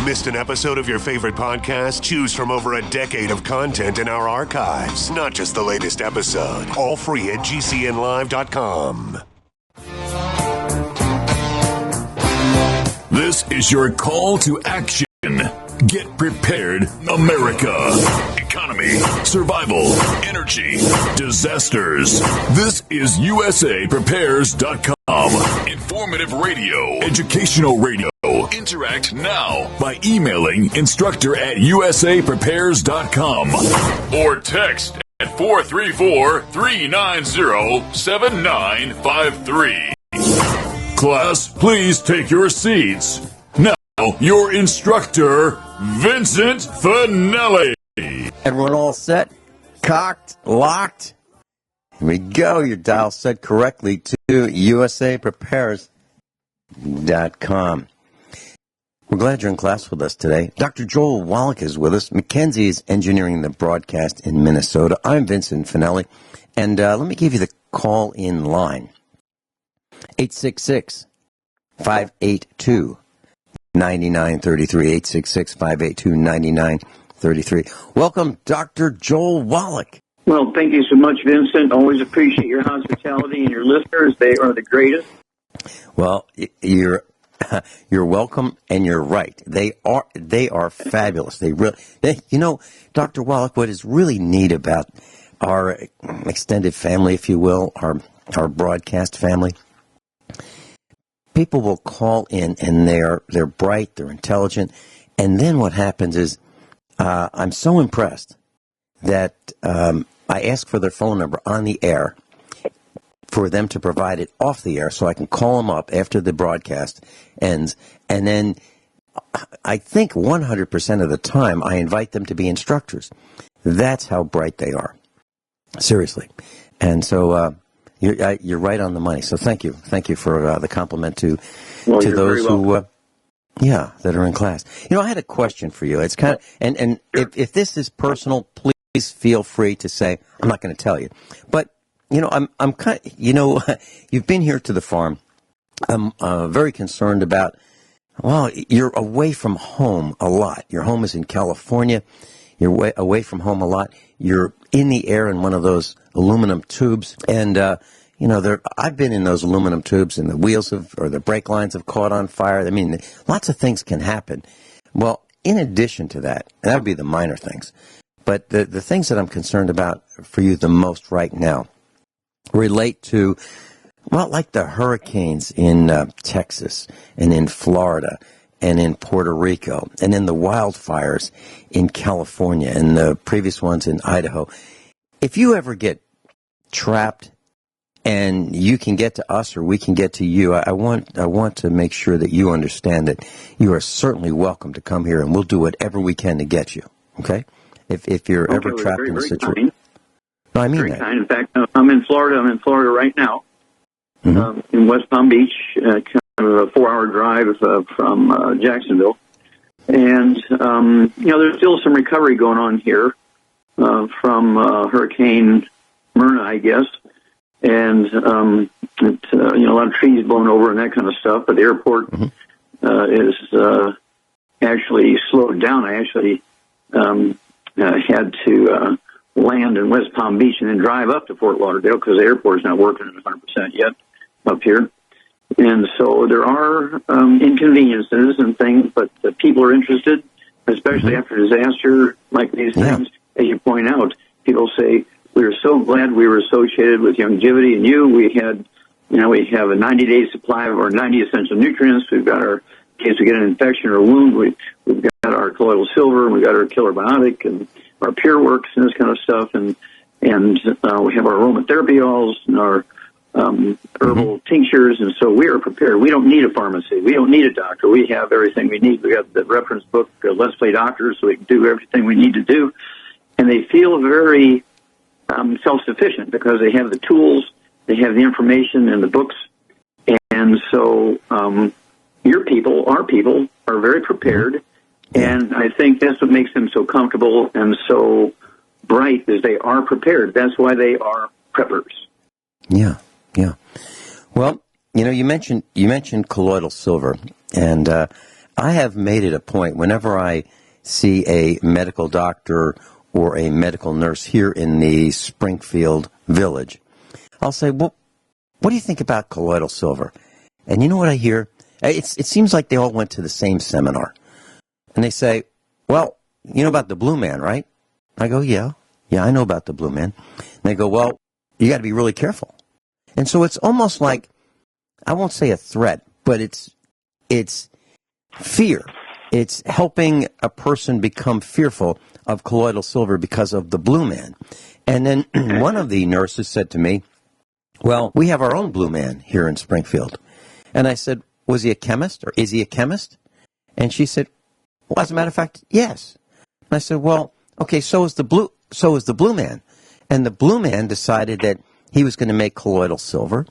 Missed an episode of your favorite podcast? Choose from over a decade of content in our archives, not just the latest episode. All free at gcnlive.com. This is your call to action. Get prepared, America. Economy, survival, energy, disasters. This is USAPrepares.com. Informative radio, educational radio. Interact now by emailing instructor@usaprepares.com or text at 434-390-7953. Class, please take your seats. Now, your instructor, Vincent Finelli. Everyone all set? Cocked? Locked? Here we go. Your dial set correctly to usaprepares.com. We're glad you're in class with us today. Dr. Joel Wallach is with us. Mackenzie is engineering the broadcast in Minnesota. I'm Vincent Finelli. And let me give you the call-in line. 866-582-9933. 866-582-9933. Welcome, Dr. Joel Wallach. Well, thank you so much, Vincent. Always appreciate your hospitality and your listeners. They are the greatest. Well, you're welcome, and you're right. They are fabulous. Dr. Wallach, what is really neat about our extended family, if you will, our broadcast family, people will call in, and they're bright, they're intelligent, and then what happens is I'm so impressed that I ask for their phone number on the air for them to provide it off the air so I can call them up after the broadcast ends, and then I think 100% of the time I invite them to be instructors. That's how bright they are. Seriously. And so you're right on the money. So thank you for the compliment to those who that are in class. I had a question for you. It's kind of and if this is personal, please feel free to say. I'm not going to tell you, but I'm kind of, you've been here to the farm. I'm very concerned about. Well, you're away from home a lot. Your home is in California. You're away from home a lot. You're in the air in one of those aluminum tubes, and I've been in those aluminum tubes, and the wheels or the brake lines have caught on fire. I mean, lots of things can happen. Well, in addition to that, and that would be the minor things, but the things that I'm concerned about for you the most right now relate to, well, like the hurricanes in Texas and in Florida and in Puerto Rico and in the wildfires in California and the previous ones in Idaho. If you ever get trapped and you can get to us or we can get to you, I want to make sure that you understand that you are certainly welcome to come here, and we'll do whatever we can to get you, okay? If you're ever trapped in a situation. No, I mean very that. Kind. In fact, I'm in Florida. I'm in Florida right now, in West Palm Beach, kind of a 4-hour drive from Jacksonville. And, there's still some recovery going on here from Hurricane Myrna, I guess. And, a lot of trees blown over and that kind of stuff. But the airport is actually slowed down. I actually had to land in West Palm Beach and then drive up to Fort Lauderdale because the airport is not working at 100% yet up here. And so there are inconveniences and things, but the people are interested, especially after disaster like these things. As you point out, people say, we are so glad we were associated with longevity and you. We have a 90-day supply of our 90 essential nutrients. We've got our, in case we get an infection or a wound, we've got our colloidal silver, and we've got our killer biotic, and our Pure Works and this kind of stuff, and we have our aromatherapy oils and our herbal tinctures, and so we are prepared. We don't need a pharmacy. We don't need a doctor. We have everything we need. We got the reference book, Let's Play Doctor, so we can do everything we need to do. And they feel very self-sufficient because they have the tools, they have the information and the books, and so your people, our people, are very prepared. And I think that's what makes them so comfortable and so bright, is they are prepared. That's why they are preppers. Yeah. Well, you mentioned colloidal silver, and I have made it a point whenever I see a medical doctor or a medical nurse here in the Springfield Village, I'll say, well, what do you think about colloidal silver? And you know what I hear? It seems like they all went to the same seminar. And they say, well, you know about the blue man, right? I go, yeah, I know about the blue man. And they go, well, you got to be really careful. And so it's almost like, I won't say a threat, but it's fear. It's helping a person become fearful of colloidal silver because of the blue man. And then one of the nurses said to me, well, we have our own blue man here in Springfield. And I said, was he a chemist or is he a chemist? And she said, well, as a matter of fact, yes. And I said, well, okay, so is the blue man. And the blue man decided that he was going to make colloidal silver,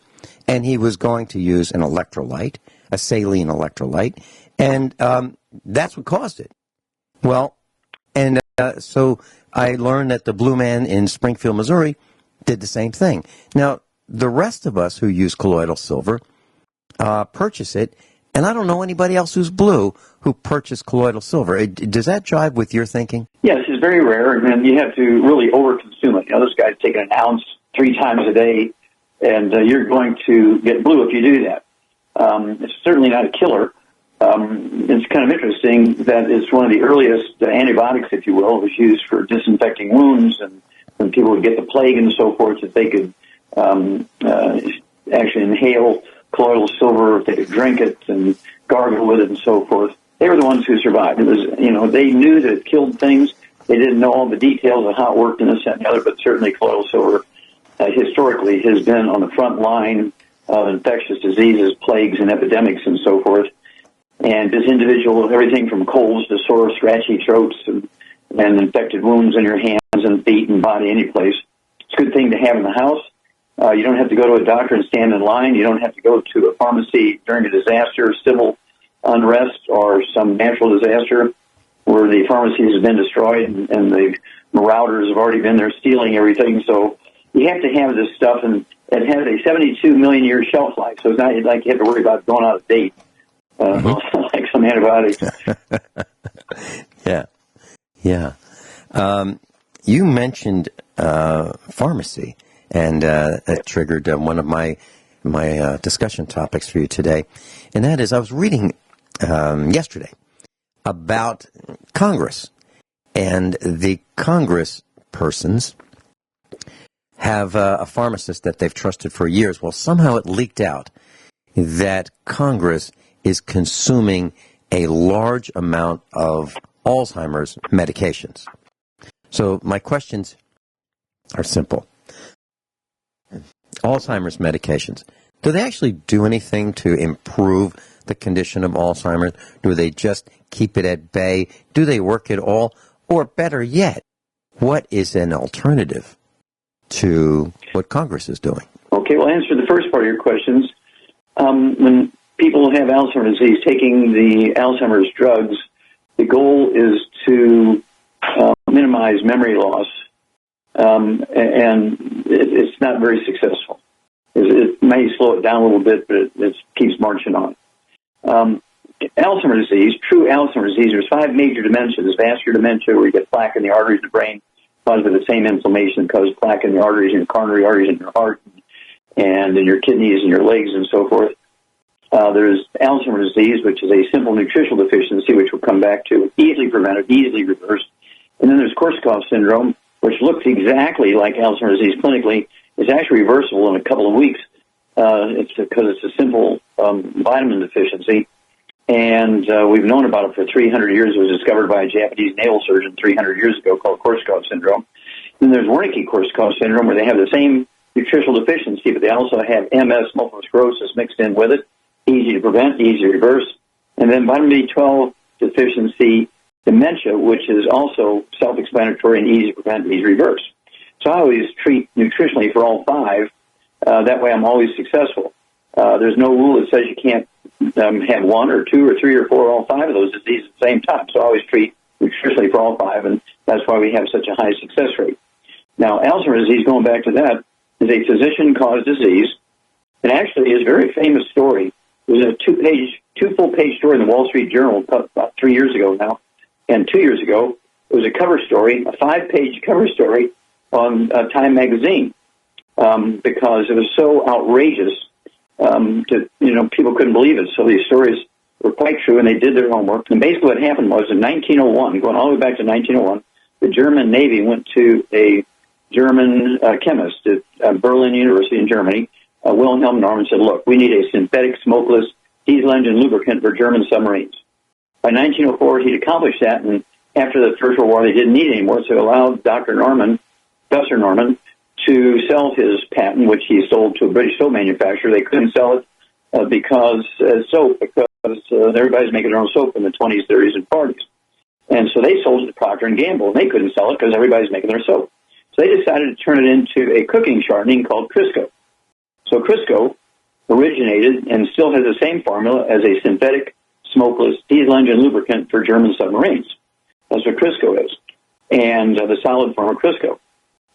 and he was going to use an electrolyte, a saline electrolyte, and that's what caused it. Well, and so I learned that the blue man in Springfield, Missouri, did the same thing. Now, the rest of us who use colloidal silver purchase it, and I don't know anybody else who's blue who purchased colloidal silver. Does that jive with your thinking? Yes, it's very rare, and you have to really overconsume it. You know, this guy's taking an ounce 3 times a day, and you're going to get blue if you do that. It's certainly not a killer. It's kind of interesting that it's one of the earliest antibiotics, if you will. It was used for disinfecting wounds, and when people would get the plague and so forth, that they could actually inhale colloidal silver, if they could drink it and gargle with it and so forth. They were the ones who survived. It was, you know, they knew that it killed things. They didn't know all the details of how it worked and this and the other, but certainly colloidal silver historically has been on the front line of infectious diseases, plagues, and epidemics and so forth. And this individual, everything from colds to sore, scratchy throats and infected wounds in your hands and feet and body, any place. It's a good thing to have in the house. You don't have to go to a doctor and stand in line. You don't have to go to a pharmacy during a disaster, civil unrest, or some natural disaster where the pharmacies have been destroyed and the marauders have already been there stealing everything. So you have to have this stuff, and it has a 72 million year shelf life. So it's not like you have to worry about going out of date, like some antibiotics. Yeah. You mentioned pharmacy. And that triggered one of my discussion topics for you today. And that is, I was reading yesterday about Congress. And the Congress persons have a pharmacist that they've trusted for years. Well, somehow it leaked out that Congress is consuming a large amount of Alzheimer's medications. So my questions are simple. Alzheimer's medications, do they actually do anything to improve the condition of Alzheimer's? Do they just keep it at bay? Do they work at all? Or better yet, what is an alternative to what Congress is doing? Okay, well, answer the first part of your questions. When people have Alzheimer's disease, taking the Alzheimer's drugs, the goal is to minimize memory loss. And it's not very successful. It may slow it down a little bit, but it keeps marching on. Alzheimer's disease, true Alzheimer's disease, there's 5 major dementias. Vascular dementia, where you get plaque in the arteries of the brain, caused by the same inflammation that causes plaque in the arteries, in your coronary arteries, in your heart, and in your kidneys and your legs and so forth. There's Alzheimer's disease, which is a simple nutritional deficiency, which we'll come back to, easily prevented, easily reversed. And then there's Korsakoff syndrome, which looks exactly like Alzheimer's disease clinically. It's actually reversible in a couple of weeks. It's because it's a simple vitamin deficiency. And we've known about it for 300 years. It was discovered by a Japanese naval surgeon 300 years ago called Korsakoff syndrome. Then there's Wernicke-Korsakoff syndrome, where they have the same nutritional deficiency, but they also have MS, multiple sclerosis, mixed in with it. Easy to prevent, easy to reverse. And then vitamin B12 deficiency dementia, which is also self-explanatory and easy to prevent, easy to reverse. So I always treat nutritionally for all 5. That way I'm always successful. There's no rule that says you can't have 1 or 2 or 3 or 4 or all 5 of those diseases at the same time. So I always treat nutritionally for all 5, and that's why we have such a high success rate. Now, Alzheimer's disease, going back to that, is a physician-caused disease. It actually is a very famous story. was a two full-page story in the Wall Street Journal about 3 years ago now, and 2 years ago it was a cover story, a 5-page cover story on Time magazine, because it was so outrageous that people couldn't believe it. So these stories were quite true, and they did their homework. And basically, what happened was in 1901, going all the way back to 1901, the German Navy went to a German chemist at Berlin University in Germany, Wilhelm Norman, said, "Look, we need a synthetic, smokeless diesel engine lubricant for German submarines." By 1904, he'd accomplished that, and after the First World War, they didn't need it anymore, so it allowed Professor Norman, to sell his patent, which he sold to a British soap manufacturer. They couldn't sell it because everybody's making their own soap in the 20s, 30s, and 40s. And so they sold it to Procter & Gamble, and they couldn't sell it because everybody's making their soap. So they decided to turn it into a cooking shortening called Crisco. So Crisco originated and still has the same formula as a synthetic, smokeless diesel engine lubricant for German submarines. That's what Crisco is, and the solid form of Crisco.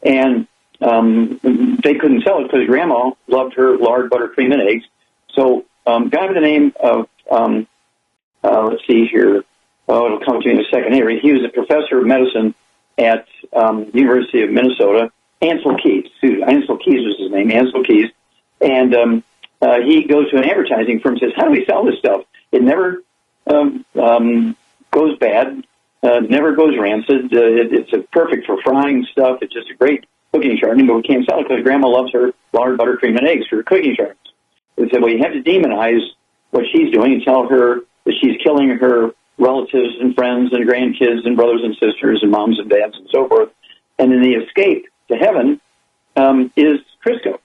And they couldn't sell it because Grandma loved her lard, butter, cream, and eggs. So a guy by the name of, let's see here, it'll come to me in a second. Anyway, he was a professor of medicine at University of Minnesota. Ansel Keys was his name, Ansel Keys. And he goes to an advertising firm and says, "How do we sell this stuff? It never goes bad, never goes rancid. It's perfect for frying stuff. It's just a great cooking shortening, but we can't sell it because Grandma loves her lard, butter, cream, and eggs for cooking shortenings." They said, "Well, you have to demonize what she's doing and tell her that she's killing her relatives and friends and grandkids and brothers and sisters and moms and dads and so forth. And then the escape to heaven is Crisco."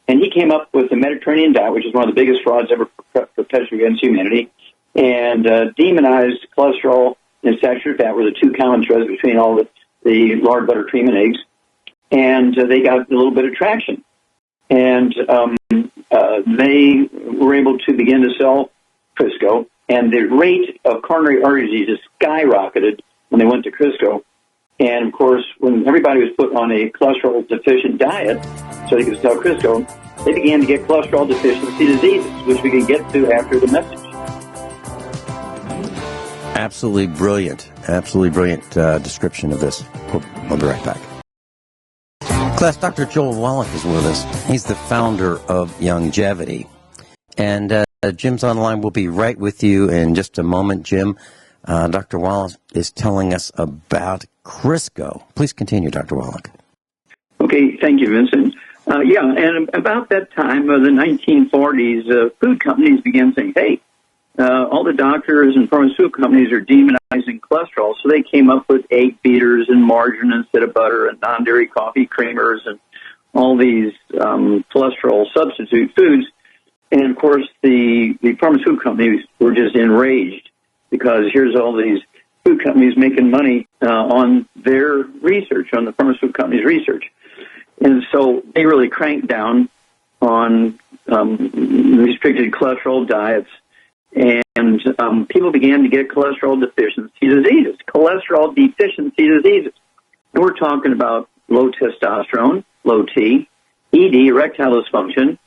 And he came up with the Mediterranean diet, which is one of the biggest frauds ever perpetrated against humanity, and demonized cholesterol and saturated fat were the two common threads between all the lard, butter, cream, and eggs. And they got a little bit of traction. And they were able to begin to sell Crisco, and the rate of coronary artery disease just skyrocketed when they went to Crisco. And, of course, when everybody was put on a cholesterol-deficient diet so they could sell Crisco, they began to get cholesterol deficiency diseases, which we can get to after the message. Absolutely brilliant description of this. We'll be right back. Class, Dr. Joel Wallach is with us. He's the founder of Youngevity. And Jim's online. We'll be right with you in just a moment, Jim. Dr. Wallach is telling us about Crisco. Please continue, Dr. Wallach. Okay, thank you, Vincent. And about that time, the 1940s, food companies began saying, hey, all the doctors and pharmaceutical companies are demonizing cholesterol, so they came up with egg beaters and margarine instead of butter and non-dairy coffee creamers and all these cholesterol substitute foods. And, of course, the pharmaceutical companies were just enraged because here's all these food companies making money on their research, on the pharmaceutical companies' research. And so they really cranked down on restricted cholesterol diets, and people began to get cholesterol deficiency diseases. And we're talking about low testosterone, low T, ED, erectile dysfunction,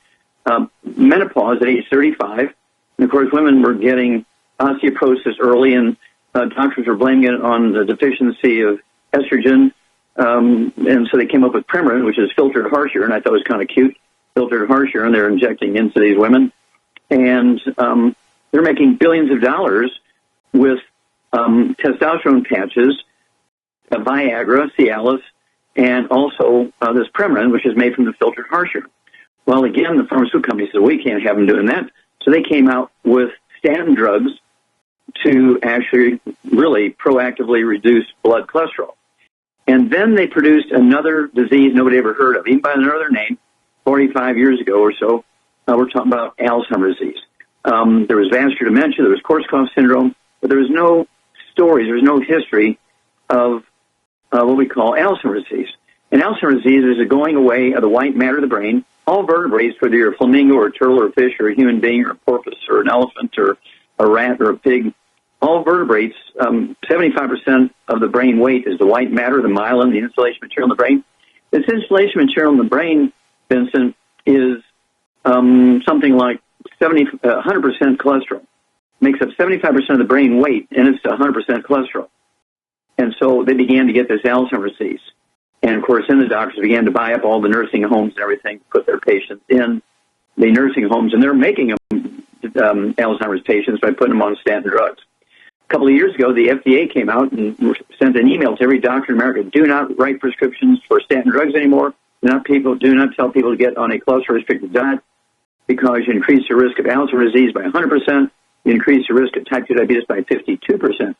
menopause at age 35. And, of course, women were getting osteoporosis early, and doctors were blaming it on the deficiency of estrogen. And so they came up with Premarin, which is filtered horse urine. I thought it was kind of cute. Filtered horse urine they're injecting into these women. And they're making billions of dollars with testosterone patches, Viagra, Cialis, and also this Premarin, which is made from the filtered horse urine. Well, again, the pharmaceutical company said, we can't have them doing that. So they came out with statin drugs to actually really proactively reduce blood cholesterol. And then they produced another disease nobody ever heard of, even by another name, 45 years ago or so. We're talking about Alzheimer's disease. There was vascular dementia, there was Korsakoff syndrome, but there was no stories, there was no history of what we call Alzheimer's disease. And Alzheimer's disease is a going away of the white matter of the brain. All vertebrates, whether you're a flamingo or a turtle or a fish or a human being or a porpoise or an elephant or a rat or a pig, all vertebrates, 75% of the brain weight is the white matter, the myelin, the insulation material in the brain. This insulation material in the brain, Vincent, is something like 100% cholesterol. Makes up 75% of the brain weight, and it's 100% cholesterol. And so they began to get this Alzheimer's disease. And, of course, then the doctors began to buy up all the nursing homes and everything, put their patients in the nursing homes, and they're making them Alzheimer's patients by putting them on statin drugs. A couple of years ago, the FDA came out and sent an email to every doctor in America, do not write prescriptions for statin drugs anymore. Do not tell people to get on a cholesterol-restricted diet because you increase the risk of Alzheimer's disease by 100%. You increase the risk of type 2 diabetes by 52%.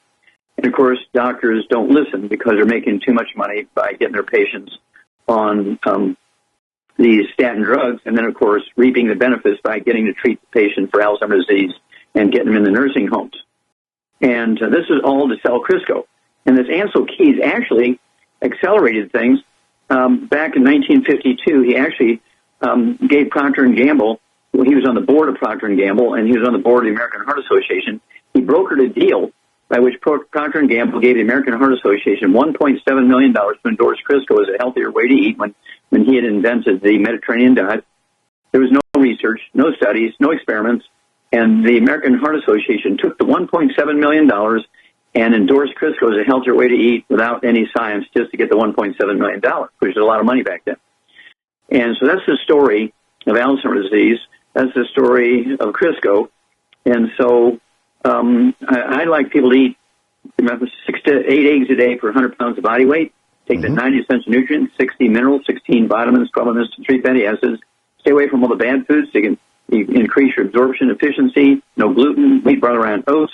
And, of course, doctors don't listen because they're making too much money by getting their patients on these statin drugs and then, of course, reaping the benefits by getting to treat the patient for Alzheimer's disease and getting them in the nursing homes. And this is all to sell Crisco. And this Ansel Keys actually accelerated things. Back in 1952, he actually gave Procter & Gamble, well, he was on the board of Procter & Gamble, and he was on the board of the American Heart Association. He brokered a deal by which Procter & Gamble gave the American Heart Association $1.7 million to endorse Crisco as a healthier way to eat when he had invented the Mediterranean diet. There was no research, no studies, no experiments, and the American Heart Association took the $1.7 million and endorsed Crisco as a healthier way to eat without any science just to get the $1.7 million, which is a lot of money back then. And so that's the story of Alzheimer's disease. That's the story of Crisco. And so I like people to eat 6 to 8 eggs a day for 100 pounds of body weight. Take the 90 essential nutrients, 60 minerals, 16 vitamins, 12 minutes to 3 fatty acids. Stay away from all the bad foods so you increase your absorption efficiency. No gluten, wheat, barley, rye, and oats.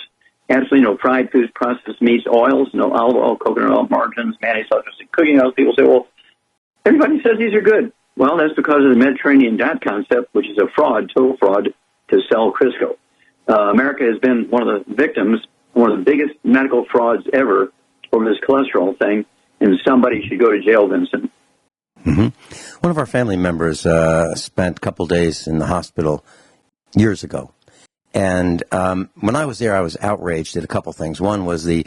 Absolutely no fried foods, processed meats, oils, no olive oil, coconut oil, margarines, mayonnaise, and cooking oils. People say, well, everybody says these are good. Well, that's because of the Mediterranean diet concept, which is a fraud, total fraud, to sell Crisco. America has been one of the victims, one of the biggest medical frauds ever over this cholesterol thing, and somebody should go to jail, Vincent. Mm-hmm. One of our family members spent a couple days in the hospital years ago. And when I was there, I was outraged at a couple things. One was the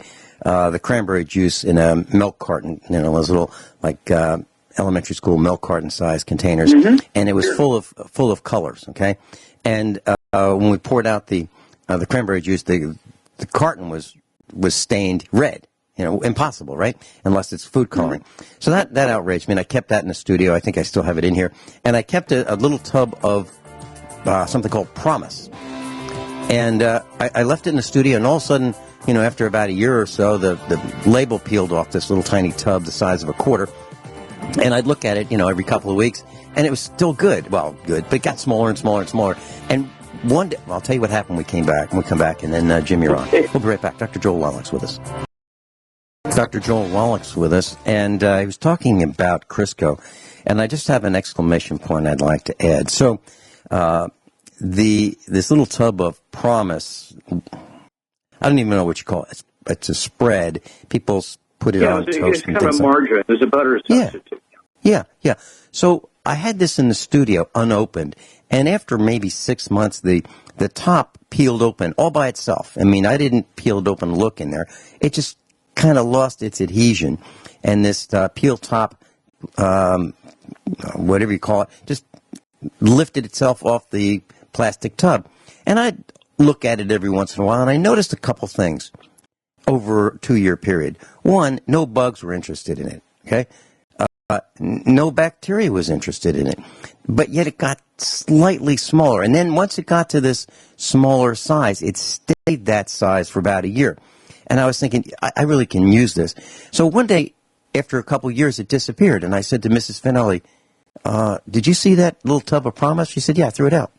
cranberry juice in a milk carton, those little, like, elementary school milk carton-sized containers, and it was full of colors, okay? And when we poured out the cranberry juice, the carton was stained red. Impossible, right? Unless it's food coloring. So that outraged me, and I kept that in the studio. I think I still have it in here. And I kept a little tub of something called Promise. And I left it in the studio, and all of a sudden, after about a year or so, the label peeled off this little tiny tub the size of a quarter. And I'd look at it, every couple of weeks, and it was still good. Well, good, but it got smaller and smaller and smaller. And one day, I'll tell you what happened when we came back. We'll come back, and then Jim, you're on. We'll be right back. Dr. Joel Wallach's with us. Dr. Joel Wallach's with us, and he was talking about Crisco, and I just have an exclamation point I'd like to add. So, this little tub of Promise, I don't even know what you call it. It's a spread. People put it on toast. It's kind of a margarine. There's a butter substitute. Yeah. So I had this in the studio unopened, and after maybe 6 months, the top peeled open all by itself. I mean, I didn't peel it open look in there. It just kind of lost its adhesion, and this peel top, whatever you call it, just lifted itself off the plastic tub. And I'd look at it every once in a while, and I noticed a couple things over a 2-year period. One, no bugs were interested in it, okay? No bacteria was interested in it, but yet it got slightly smaller. And then once it got to this smaller size, it stayed that size for about a year. And I was thinking, I really can use this. So one day, after a couple years, it disappeared. And I said to Mrs. Finelli, did you see that little tub of Promise? She said, yeah, I threw it out.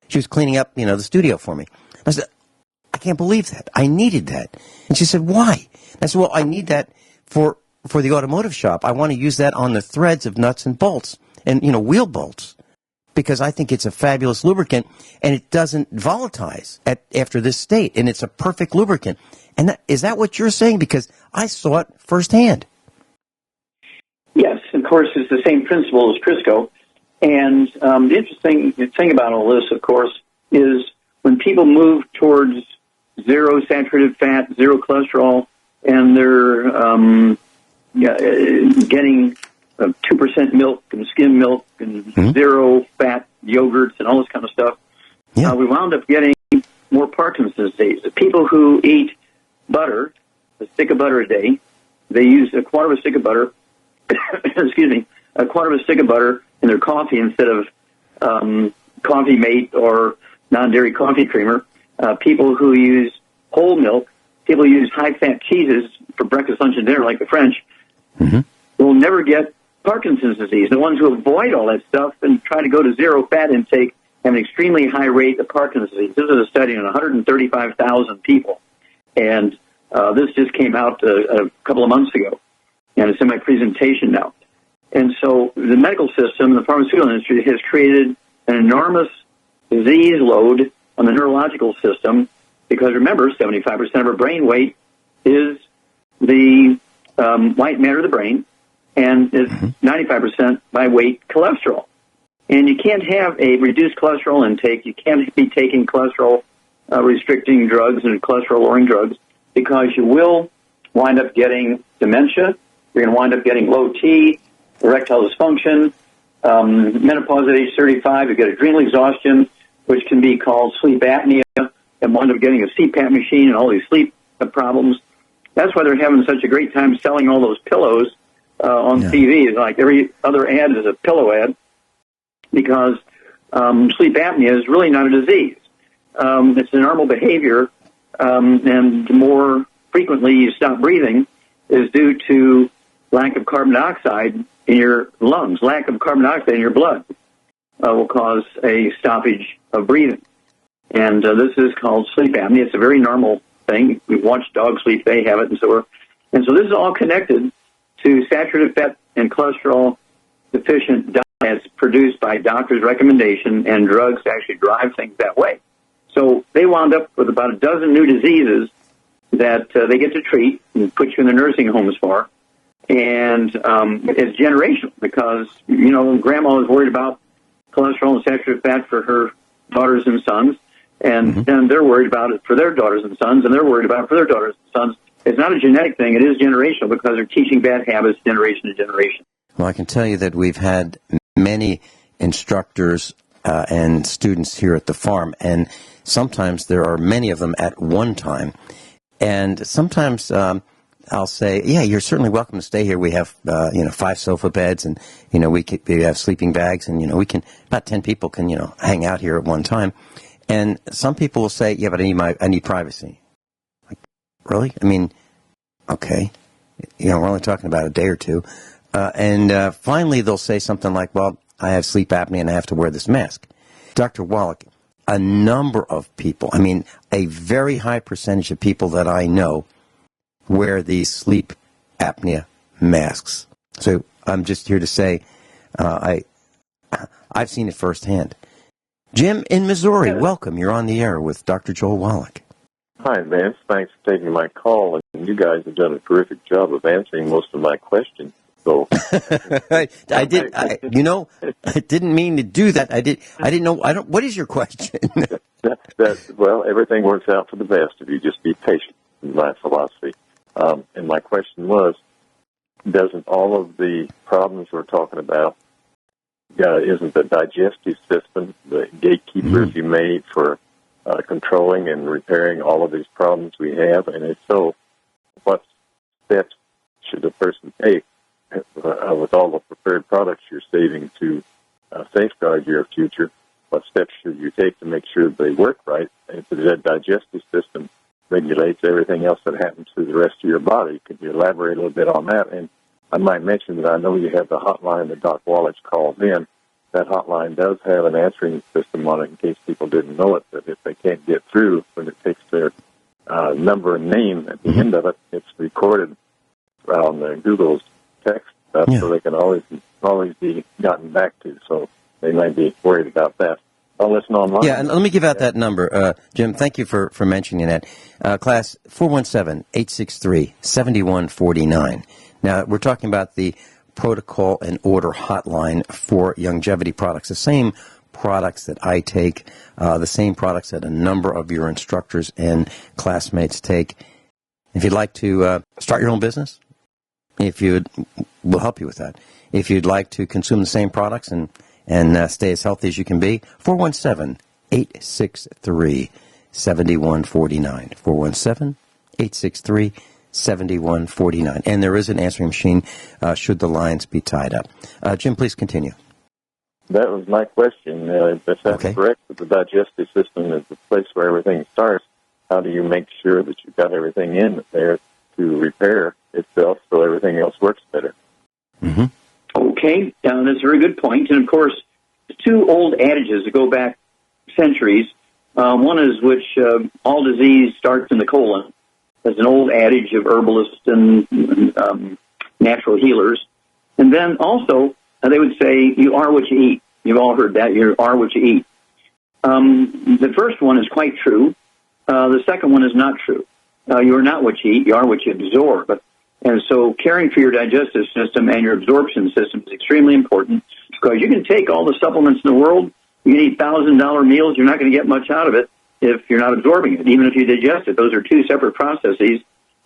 She was cleaning up, the studio for me. I said, I can't believe that. I needed that. And she said, why? I said, well, I need that for the automotive shop. I want to use that on the threads of nuts and bolts and, wheel bolts, because I think it's a fabulous lubricant, and it doesn't volatilize after this state, and it's a perfect lubricant. And is that what you're saying? Because I saw it firsthand. Yes, of course, it's the same principle as Crisco. And the interesting thing about all this, of course, is when people move towards zero saturated fat, zero cholesterol, and they're getting 2% milk and skim milk and zero fat yogurts and all this kind of stuff, Yeah. We wound up getting more Parkinson's disease. The people who eat butter, a stick of butter a day, they use a quarter of a stick of butter, excuse me, a quarter of a stick of butter in their coffee instead of Coffee Mate or non-dairy coffee creamer. People who use whole milk, people who use high-fat cheeses for breakfast, lunch, and dinner, like the French, will never get Parkinson's disease. The ones who avoid all that stuff and try to go to zero fat intake have an extremely high rate of Parkinson's disease. This is a study on 135,000 people, and this just came out a couple of months ago, and it's in my presentation now. And so the medical system, the pharmaceutical industry, has created an enormous disease load on the neurological system because, remember, 75% of our brain weight is the white matter of the brain, and is 95% by weight cholesterol. And you can't have a reduced cholesterol intake. You can't be taking cholesterol-restricting drugs and cholesterol-lowering drugs because you will wind up getting dementia. You're going to wind up getting low T, erectile dysfunction, menopause at age 35. You get adrenal exhaustion, which can be called sleep apnea, and wind up getting a CPAP machine and all these sleep problems. That's why they're having such a great time selling all those pillows on TV. Like every other ad is a pillow ad because sleep apnea is really not a disease. It's a normal behavior, and the more frequently you stop breathing is due to lack of carbon dioxide in your lungs. Lack of carbon dioxide in your blood will cause a stoppage of breathing. And this is called sleep apnea. It's a very normal thing. We watch dogs sleep; they have it, and so this is all connected to saturated fat and cholesterol deficient diets produced by doctors' recommendation, and drugs actually drive things that way. So they wound up with about a dozen new diseases that they get to treat and put you in the nursing homes for. And it's generational because, grandma was worried about cholesterol and saturated fat for her daughters and sons, and then they're worried about it for their daughters and sons, and they're worried about it for their daughters and sons. It's not a genetic thing. It is generational because they're teaching bad habits generation to generation. Well, I can tell you that we've had many instructors and students here at the farm, and sometimes there are many of them at one time. And sometimes I'll say, yeah, you're certainly welcome to stay here. We have, 5 sofa beds, and, we have sleeping bags, and, about 10 people can, hang out here at one time. And some people will say, yeah, but I need privacy. Like, really? I mean, okay. We're only talking about a day or two. And finally they'll say something like, well, I have sleep apnea and I have to wear this mask. Dr. Wallach, a number of people, a very high percentage of people that I know wear these sleep apnea masks. So I'm just here to say I've seen it firsthand. Jim in Missouri, welcome. You're on the air with Dr. Joel Wallach. Hi, Vance. Thanks for taking my call. And you guys have done a terrific job of answering most of my questions. So I didn't mean to do that. I didn't know. What is your question? Well, everything works out for the best if you just be patient, is my philosophy. And my question was, doesn't all of the problems we're talking about, isn't the digestive system the gatekeeper, if you may, for controlling and repairing all of these problems we have? And if so, what steps should a person take with all the prepared products you're saving to safeguard your future? What steps should you take to make sure they work right? And if the digestive system regulates everything else that happens to the rest of your body, could you elaborate a little bit on that? And I might mention that I know you have the hotline that Doc Wallach calls in. That hotline does have an answering system on it in case people didn't know it, that if they can't get through, when it takes their number and name at the end of it, it's recorded on the Google's text stuff, so they can always be gotten back to. So they might be worried about that. I'll listen online. Yeah, and let me give out that number. Jim, thank you for mentioning that. Class 417-863-7149. Now, we're talking about the protocol and order hotline for longevity products, the same products that I take, the same products that a number of your instructors and classmates take. If you'd like to start your own business, we'll help you with that. If you'd like to consume the same products and stay as healthy as you can be, 417-863-7149. 417-863-7149. And there is an answering machine should the lines be tied up. Jim, please continue. That was my question. If that's correct, that the digestive system is the place where everything starts, how do you make sure that you've got everything in there to repair itself so everything else works better? Mm-hmm. Okay, that's a very good point. And, of course, two old adages that go back centuries. One is which all disease starts in the colon. That's an old adage of herbalists and natural healers. And then also, they would say, you are what you eat. You've all heard that. You are what you eat. The first one is quite true. The second one is not true. You are not what you eat. You are what you absorb. And so caring for your digestive system and your absorption system is extremely important, because you can take all the supplements in the world, you can eat $1,000 meals, you're not going to get much out of it if you're not absorbing it, even if you digest it. Those are two separate processes.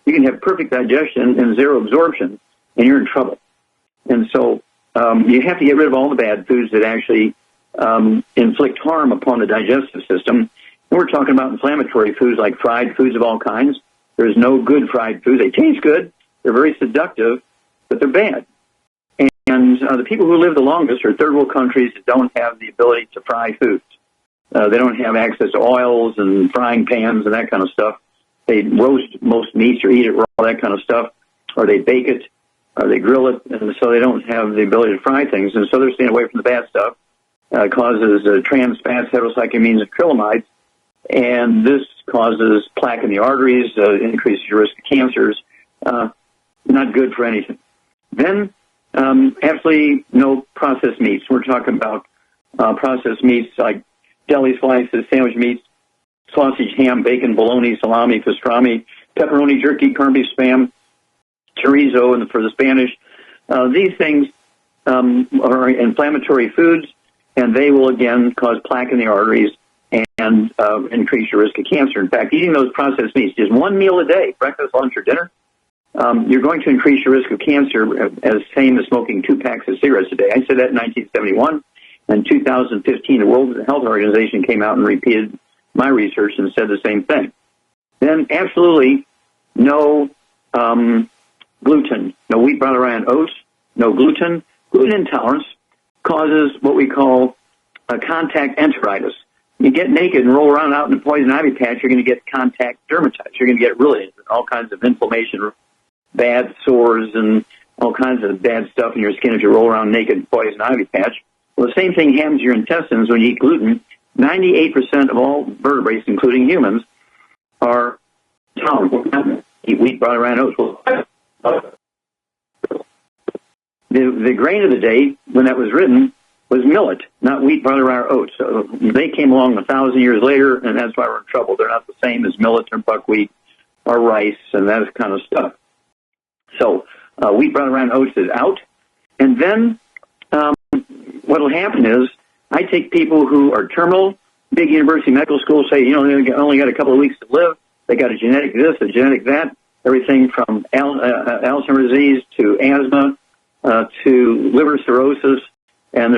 You can have perfect digestion and zero absorption, and you're in trouble. And so you have to get rid of all the bad foods that actually inflict harm upon the digestive system. And we're talking about inflammatory foods like fried foods of all kinds. There's no good fried foods. They taste good. They're very seductive, but they're bad. And the people who live the longest are third world countries that don't have the ability to fry foods. They don't have access to oils and frying pans and that kind of stuff. They roast most meats or eat it raw, that kind of stuff, or they bake it, or they grill it, and so they don't have the ability to fry things. And so they're staying away from the bad stuff. It causes trans fats, heterocyclamines, and acrylamides, and this causes plaque in the arteries, increases your risk of cancers. Not good for anything. Then, absolutely no processed meats. We're talking about processed meats like deli slices, sandwich meats, sausage, ham, bacon, bologna, salami, pastrami, pepperoni, jerky, corned beef, spam, chorizo, and for the Spanish. These things are inflammatory foods, and they will, again, cause plaque in the arteries and increase your risk of cancer. In fact, eating those processed meats, just one meal a day, breakfast, lunch, or dinner, you're going to increase your risk of cancer as same as smoking 2 packs of cigarettes a day. I said that in 1971. In 2015, the World Health Organization came out and repeated my research and said the same thing. Then absolutely no gluten, no wheat, brown, rye, and oats, no gluten. Gluten intolerance causes what we call contact enteritis. You get naked and roll around out in a poison ivy patch, you're going to get contact dermatitis. You're going to get really all kinds of inflammation, bad sores, and all kinds of bad stuff in your skin if you roll around naked in poison ivy patch. Well, the same thing happens to your intestines when you eat gluten. 98% of all vertebrates, including humans, are tolerant. Eat wheat, brown, rye, and oats. The grain of the day, when that was written, was millet, not wheat, brown, rye, or oats. So they came along 1,000 years later, and that's why we're in trouble. They're not the same as millet or buckwheat or rice and that kind of stuff. So wheat, brown, rye, and oats is out. And then what will happen is I take people who are terminal, big university medical schools say, they only got a couple of weeks to live. They got a genetic this, a genetic that, everything from Alzheimer's disease to asthma to liver cirrhosis, and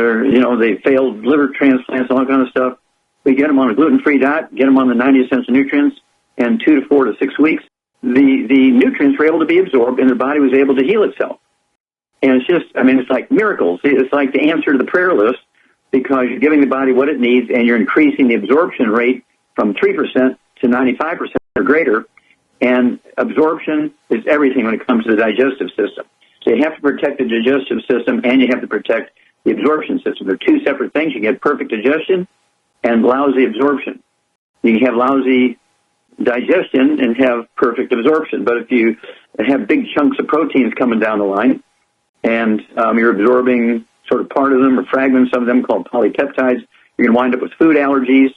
they failed liver transplants, all that kind of stuff. We get them on a gluten-free diet, get them on the 90 essential nutrients, and 2 to 4 to 6 weeks, the nutrients were able to be absorbed, and their body was able to heal itself. And it's like miracles. It's like the answer to the prayer list, because you're giving the body what it needs, and you're increasing the absorption rate from 3% to 95% or greater. And absorption is everything when it comes to the digestive system. So you have to protect the digestive system, and you have to protect the absorption system. They're two separate things. You get perfect digestion and lousy absorption. You can have lousy digestion and have perfect absorption. But if you have big chunks of proteins coming down the line, and you're absorbing sort of part of them or fragments of them called polypeptides, you're going to wind up with food allergies,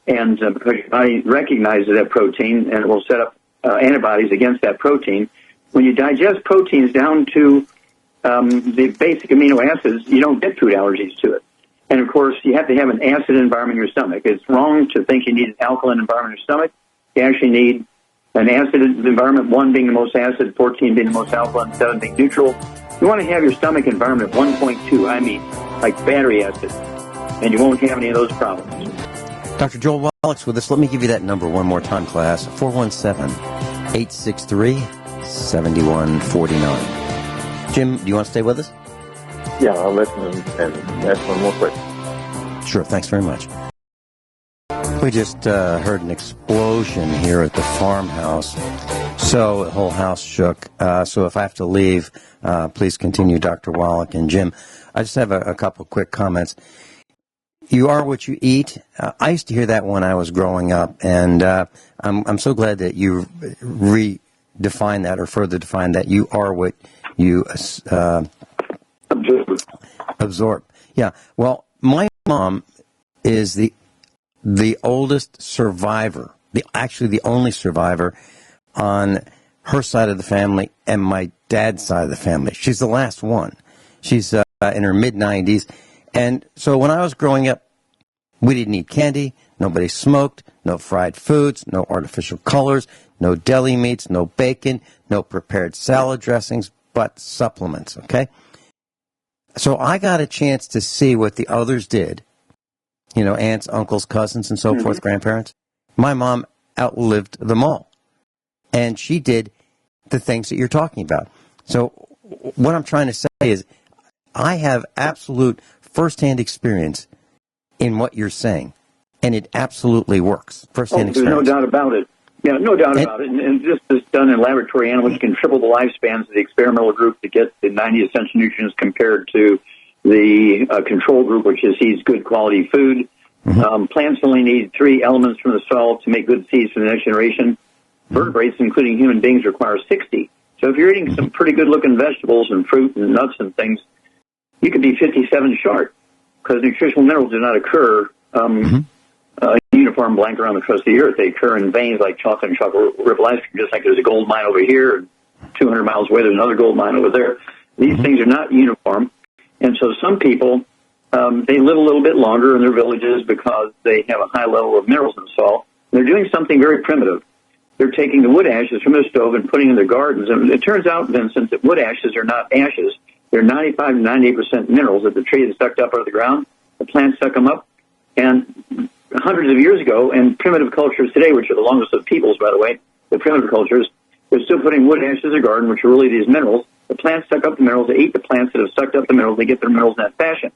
and because your body recognizes that protein, and it will set up antibodies against that protein. When you digest proteins down to the basic amino acids, you don't get food allergies to it. And, of course, you have to have an acid environment in your stomach. It's wrong to think you need an alkaline environment in your stomach. You actually need an acid environment, 1 being the most acid, 14 being the most alkaline, 7 being neutral. You want to have your stomach environment at 1.2, like battery acid, and you won't have any of those problems. Dr. Joel Wallach's with us. Let me give you that number one more time, class. 417-863-7149. Jim, do you want to stay with us? Yeah, I'll listen and ask one more question. Sure, thanks very much. We just heard an explosion here at the farmhouse, so the whole house shook. So if I have to leave, please continue, Dr. Wallach and Jim. I just have a couple quick comments. You are what you eat. I used to hear that when I was growing up, and I'm so glad that you redefine that or further define that. You are what you absorb. Yeah. Well, my mom is the oldest survivor, actually the only survivor on her side of the family and my dad's side of the family. She's the last one. She's in her mid-90s. And so when I was growing up, we didn't eat candy, nobody smoked, no fried foods, no artificial colors, no deli meats, no bacon, no prepared salad dressings, but supplements, okay? So I got a chance to see what the others did, you know, aunts, uncles, cousins, and so forth, grandparents. My mom outlived them all. And she did the things that you're talking about. So what I'm trying to say is I have absolute firsthand experience in what you're saying, and it absolutely works. Firsthand experience. There's no doubt about it. Yeah, no doubt about it. And this is done in laboratory animals. You can triple the lifespans of the experimental group to get the 90 essential nutrients compared to the control group, which just eats good quality food. Plants only need 3 elements from the soil to make good seeds for the next generation. Vertebrates, including human beings, require 60. So if you're eating some pretty good-looking vegetables and fruit and nuts and things, you could be 57 short, because nutritional minerals do not occur uniform blank around the crust of the earth. They occur in veins like chocolate and chocolate ripple ice cream, just like there's a gold mine over here, and 200 miles away there's another gold mine over there. These things are not uniform, and so some people, they live a little bit longer in their villages because they have a high level of minerals in the soil. They're doing something very primitive. They're taking the wood ashes from their stove and putting in their gardens, and it turns out, Vincent, that wood ashes are not ashes. They're 95 to 98% minerals that the tree has sucked up out of the ground. The plants suck them up. And hundreds of years ago, and primitive cultures today, which are the longest of peoples, by the way, the primitive cultures, they're still putting wood ashes in their garden, which are really these minerals. The plants suck up the minerals. They eat the plants that have sucked up the minerals. They get their minerals in that fashion.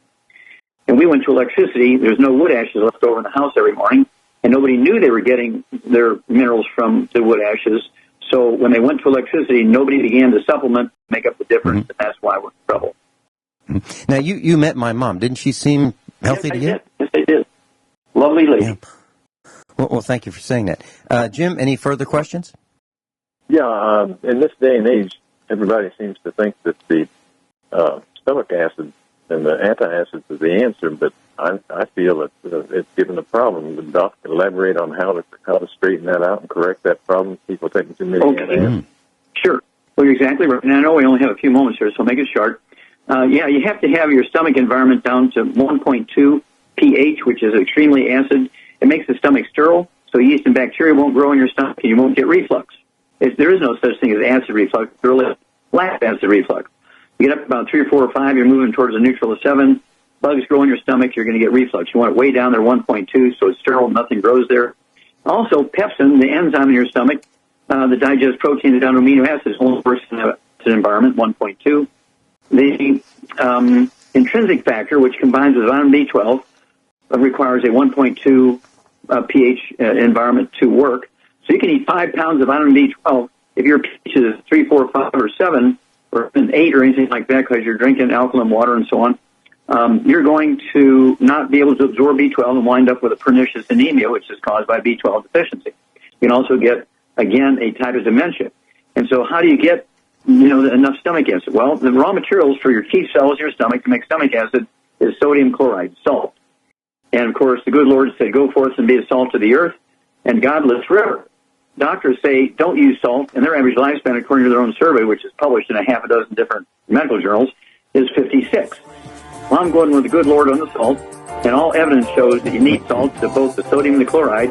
And we went to electricity. There's no wood ashes left over in the house every morning. And nobody knew they were getting their minerals from the wood ashes. So when they went to electricity, nobody began to supplement, make up the difference, and that's why we're in trouble. Now, you met my mom. Didn't she seem healthy to you? Yes, I did. Lovely lady. Yeah. Well, thank you for saying that. Jim, any further questions? Yeah, in this day and age, everybody seems to think that the stomach acid and the antacids is the answer, but I feel that it's given a problem. The doc can elaborate on how to straighten that out and correct that problem. People taking too many antacids. Sure. Well, you're exactly right. And I know we only have a few moments here, so I'll make it short. Yeah, you have to have your stomach environment down to 1.2 pH, which is extremely acid. It makes the stomach sterile, so yeast and bacteria won't grow in your stomach, and you won't get reflux. There is no such thing as acid reflux. There really is flat acid reflux. You get up about 3 or 4 or 5, you're moving towards a neutral of 7. Bugs grow in your stomach, you're going to get reflux. You want it way down there, 1.2, so it's sterile, nothing grows there. Also, pepsin, the enzyme in your stomach, that digests protein and down to amino acids, only works in an acid environment, 1.2. The intrinsic factor, which combines with vitamin B12, requires a 1.2 pH environment to work. So you can eat 5 pounds of vitamin B12 if your pH is 3, 4, 5, or 7, or an 8 or anything like that because you're drinking alkaline water and so on. You're going to not be able to absorb B12 and wind up with a pernicious anemia, which is caused by B12 deficiency. You can also get, again, a type of dementia. And so how do you get, enough stomach acid? Well, the raw materials for your key cells in your stomach to make stomach acid is sodium chloride, salt. And, of course, the good Lord said, go forth and be a salt to the earth, and God lives forever. Doctors say don't use salt, and their average lifespan, according to their own survey, which is published in a half a dozen different medical journals, is 56. Well, I'm going with the good Lord on the salt, and all evidence shows that you need salt, that both the sodium and the chloride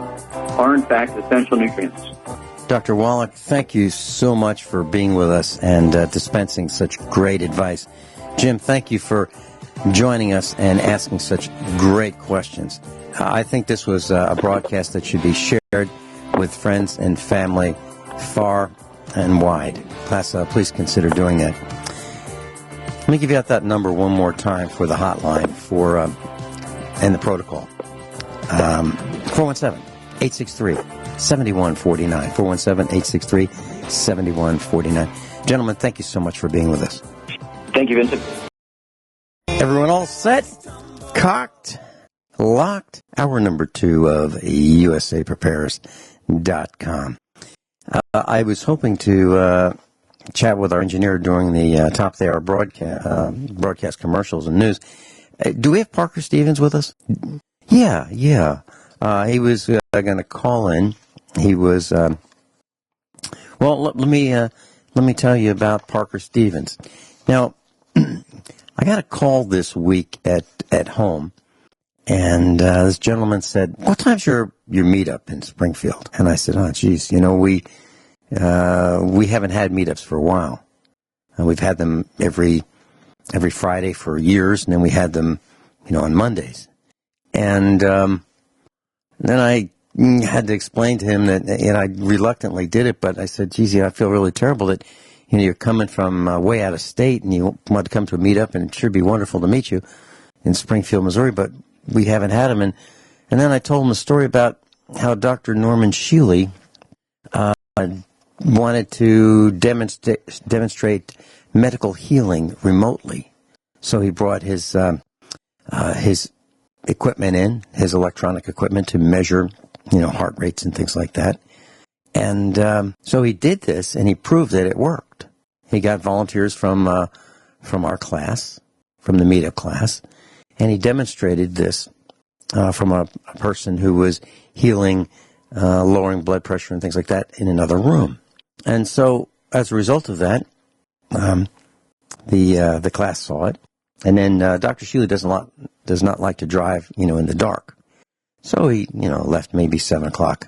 are, in fact, essential nutrients. Dr. Wallach, thank you so much for being with us and dispensing such great advice. Jim, thank you for joining us and asking such great questions. I think this was a broadcast that should be shared with friends and family far and wide. Class, please consider doing that. Let me give you out that number one more time for the hotline for and the protocol. 417-863-7149. 417-863-7149. Gentlemen, thank you so much for being with us. Thank you, Vincent. Everyone all set? Cocked? Locked? Hour number 2 of USAPrepares.com. I was hoping to chat with our engineer during the top of the hour broadcast commercials and news. Do we have Parker Stevens with us? Yeah. He was going to call in. He was. Well, let me tell you about Parker Stevens. Now, I got a call this week at home, and this gentleman said, "What time's your meetup in Springfield?" And I said, "Oh, geez, we haven't had meetups for a while. We've had them every Friday for years, and then we had them, on Mondays." And then I had to explain to him that, I reluctantly did it, but I said, "Geez, I feel really terrible that, you're coming from way out of state, and you want to come to a meetup, and it should be wonderful to meet you in Springfield, Missouri, but we haven't had them." And then I told him a story about how Dr. Norman Shealy wanted to demonstrate medical healing remotely. So he brought his equipment in, his electronic equipment, to measure, heart rates and things like that. And so he did this, and he proved that it worked. He got volunteers from our class, from the meetup class, and he demonstrated this from a person who was healing, lowering blood pressure and things like that in another room. And so, as a result of that, the class saw it, and then Dr. Shealy does not like to drive, in the dark. So he, left maybe 7 o'clock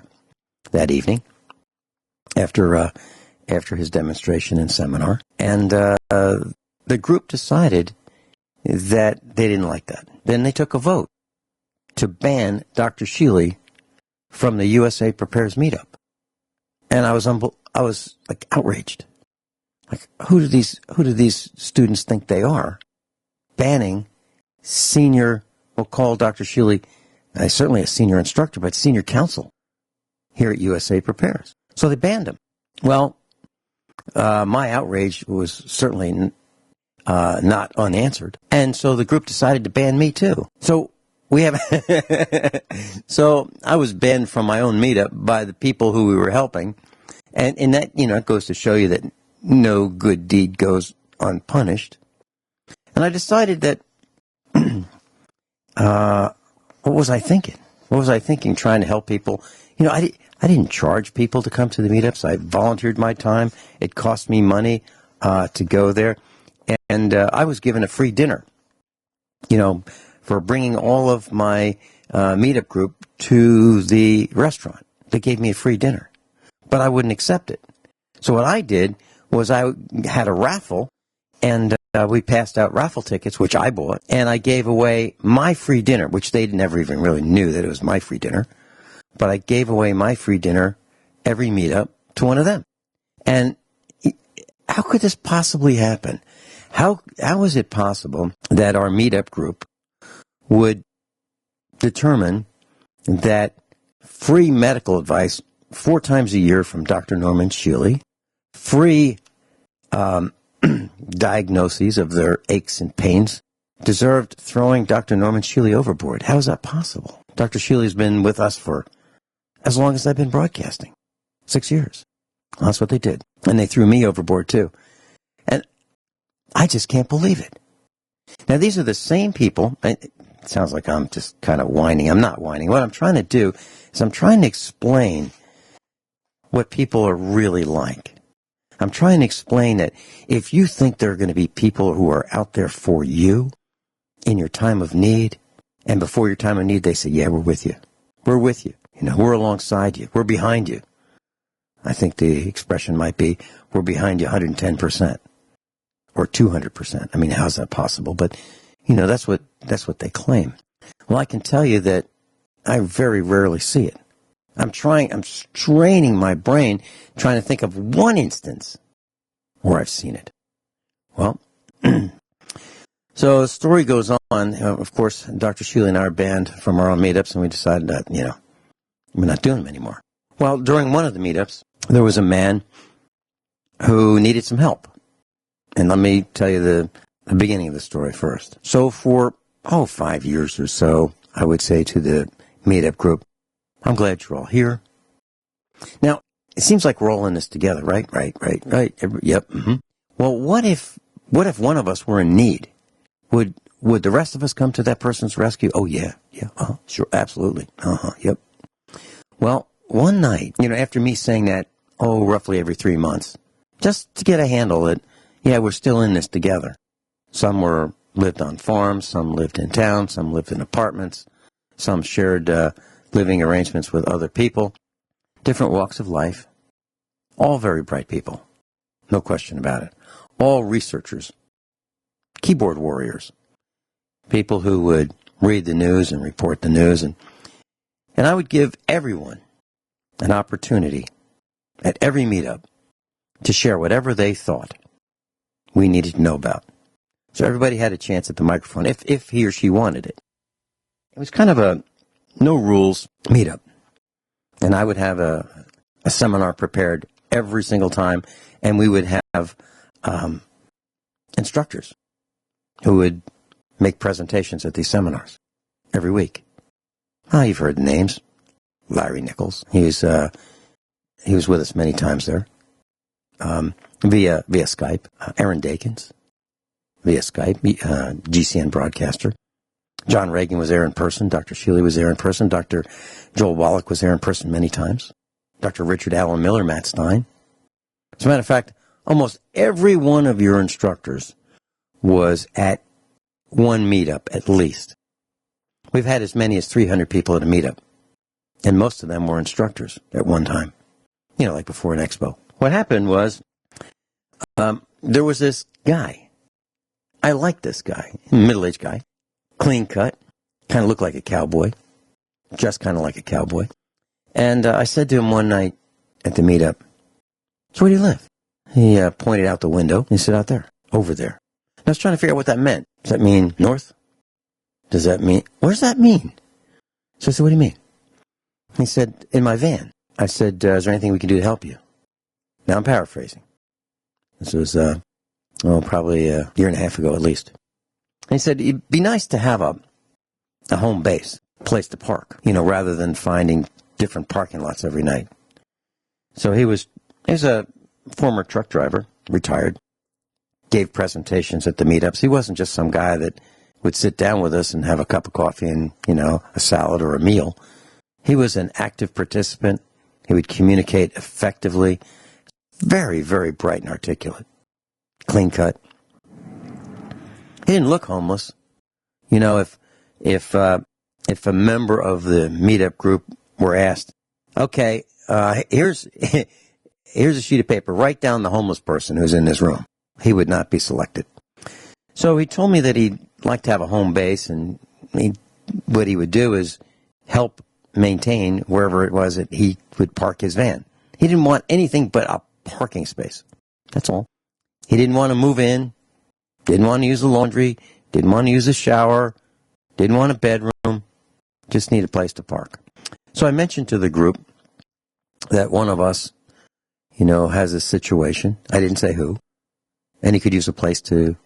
that evening after his demonstration and seminar, and the group decided that they didn't like that. Then they took a vote to ban Dr. Shealy from the USA Prepares meetup, and I was like outraged. Like, who do these students think they are, banning senior? We'll call Dr. Shealy certainly a senior instructor, but senior counsel here at USA Prepares. So they banned him. Well, my outrage was certainly not unanswered, and so the group decided to ban me too. So we have, so I was banned from my own meetup by the people who we were helping, and that it goes to show you that no good deed goes unpunished. And I decided that, what was I thinking? What was I thinking? Trying to help people. I didn't charge people to come to the meetups. I volunteered my time. It cost me money to go there, and I was given a free dinner. For bringing all of my meetup group to the restaurant. They gave me a free dinner, but I wouldn't accept it. So what I did was I had a raffle, and we passed out raffle tickets, which I bought, and I gave away my free dinner, which they never even really knew that it was my free dinner. But I gave away my free dinner every meetup to one of them. And how could this possibly happen? How is it possible that our meetup group would determine that free medical advice 4 times a year from Dr. Norman Shealy, free diagnoses of their aches and pains, deserved throwing Dr. Norman Shealy overboard? How is that possible? Dr. Shealy's been with us for as long as I've been broadcasting, 6 years. That's what they did. And they threw me overboard too. And I just can't believe it. Now, these are the same people. It sounds like I'm just kind of whining. I'm not whining. What I'm trying to do is I'm trying to explain what people are really like. I'm trying to explain that if you think there are going to be people who are out there for you in your time of need, and before your time of need, they say, yeah, we're with you. We're with you. We're alongside you. We're behind you. I think the expression might be, we're behind you 110%. or 200%. I mean, how's that possible? But, you know, that's what they claim. Well, I can tell you that I very rarely see it. I'm straining my brain, trying to think of one instance where I've seen it. Well, so the story goes on. Of course, Dr. Shealy and I are banned from our own meetups, and we decided that, you know, we're not doing them anymore. Well, during one of the meetups, there was a man who needed some help. And let me tell you the beginning of the story first. So for, 5 years or so, I would say to the meetup group, I'm glad you're all here. Now, it seems like we're all in this together, right? Right. Yep. Mm-hmm. Well, what if one of us were in need? Would the rest of us come to that person's rescue? Oh, yeah. Sure, absolutely. Yep. Well, one night, you know, after me saying that, roughly every 3 months, just to get a handle that, yeah, we're still in this together. Some lived on farms, some lived in town, some lived in apartments, some shared living arrangements with other people, different walks of life, all very bright people, no question about it. All researchers, keyboard warriors, people who would read the news and report the news, and I would give everyone an opportunity at every meetup to share whatever they thought we needed to know about. So everybody had a chance at the microphone if he or she wanted it. It was kind of a no rules meetup. And I would have a seminar prepared every single time, and we would have instructors who would make presentations at these seminars every week. You've heard the names. Larry Nichols. He was with us many times there. Via Skype. Aaron Dakins. Via Skype. GCN broadcaster. John Regan was there in person. Dr. Shealy was there in person. Dr. Joel Wallach was there in person many times. Dr. Richard Allen Miller, Matt Stein. As a matter of fact, almost every one of your instructors was at one meetup at least. We've had as many as 300 people at a meetup. And most of them were instructors at one time. You know, like before an expo. What happened was, there was this guy. I liked this guy. Middle-aged guy. Clean cut. Kind of looked like a cowboy. Just kind of like a cowboy. And I said to him one night at the meetup, so where do you live? He pointed out the window. He said, out there. Over there. And I was trying to figure out what that meant. Does that mean north? Does that mean... What does that mean? So I said, what do you mean? He said, in my van. I said, is there anything we can do to help you? Now I'm paraphrasing. This was, probably a year and a half ago at least. And he said, it'd be nice to have a home base, a place to park, you know, rather than finding different parking lots every night. So he's a former truck driver, retired, gave presentations at the meetups. He wasn't just some guy that would sit down with us and have a cup of coffee and, you know, a salad or a meal. He was an active participant. He would communicate effectively. Very, very bright and articulate. Clean cut. He didn't look homeless. You know, if a member of the meetup group were asked, okay, here's a sheet of paper, write down the homeless person who's in this room, he would not be selected. So he told me that he'd like to have a home base, and what he would do is help maintain wherever it was that he would park his van. He didn't want anything but a parking space. That's all. He didn't want to move in, didn't want to use the laundry, didn't want to use a shower, didn't want a bedroom, just need a place to park. So I mentioned to the group that one of us, you know, has a situation. I didn't say who. And he could use a place to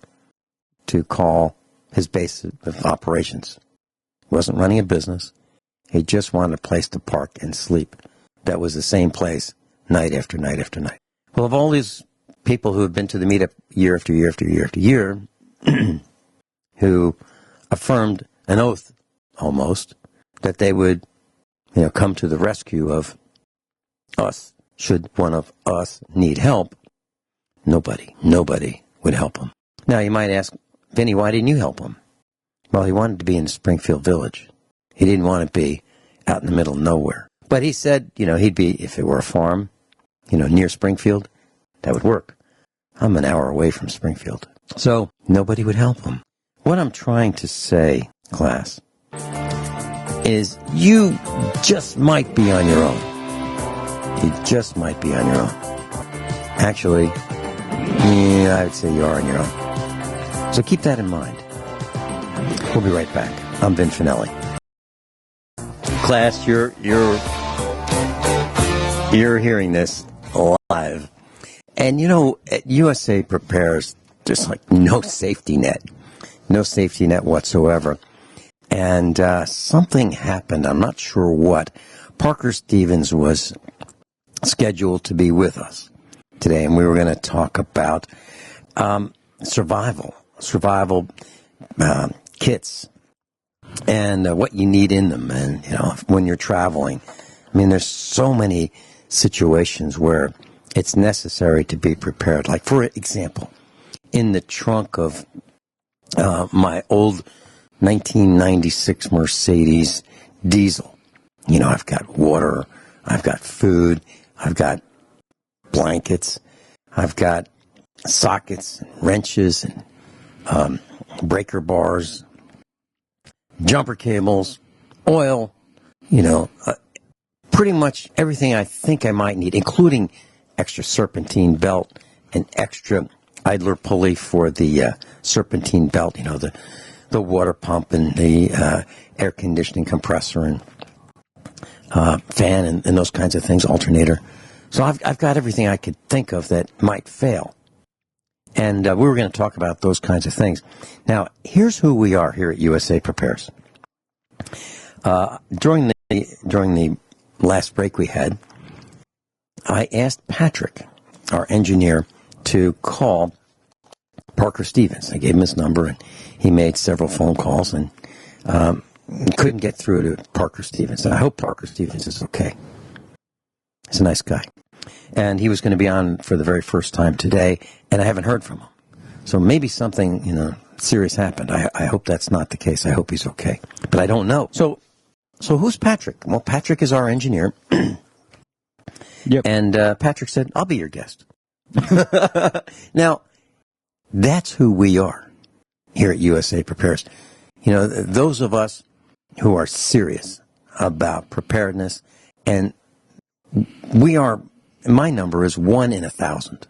call his base of operations. He wasn't running a business. He just wanted a place to park and sleep. That was the same place night after night after night. Well, of all these people who have been to the meetup year after year after year after year, who affirmed an oath almost that they would, you know, come to the rescue of us should one of us need help, nobody would help him. Now you might ask, Vinny, why didn't you help him? Well, he wanted to be in Springfield Village. He didn't want to be out in the middle of nowhere. But he said, you know, he'd be, if it were a farm, you know, near Springfield, that would work. I'm an hour away from Springfield. So nobody would help him. What I'm trying to say, class, is you just might be on your own. You just might be on your own. Actually, yeah, I would say you are on your own. So keep that in mind. We'll be right back. I'm Vin Finelli. Class, you're hearing this live. And you know, at USA Prepares, there's like no safety net whatsoever. And something happened. I'm not sure what. Parker Stevens was scheduled to be with us today, and we were going to talk about survival kits, and what you need in them, and when you're traveling. I mean, there's so many situations where it's necessary to be prepared. Like, for example, in the trunk of my old 1996 Mercedes diesel, I've got water, I've got food, I've got blankets, I've got sockets, and wrenches, and breaker bars, jumper cables, oil, pretty much everything I think I might need, including extra serpentine belt and extra idler pulley for the serpentine belt, the water pump and the air conditioning compressor and fan and those kinds of things, alternator. So I've got everything I could think of that might fail. And we were going to talk about those kinds of things. Now, here's who we are here at USA Prepares. During the last break we had, I asked Patrick, our engineer, to call Parker Stevens. I gave him his number, and he made several phone calls, and couldn't get through to Parker Stevens. And I hope Parker Stevens is okay. He's a nice guy. And he was going to be on for the very first time today, and I haven't heard from him. So maybe something, serious happened. I hope that's not the case. I hope he's okay. But I don't know. So who's Patrick? Well, Patrick is our engineer. Yep. And Patrick said, I'll be your guest. Now, that's who we are here at USA Prepares. Those of us who are serious about preparedness, and my number is 1 in 1,000.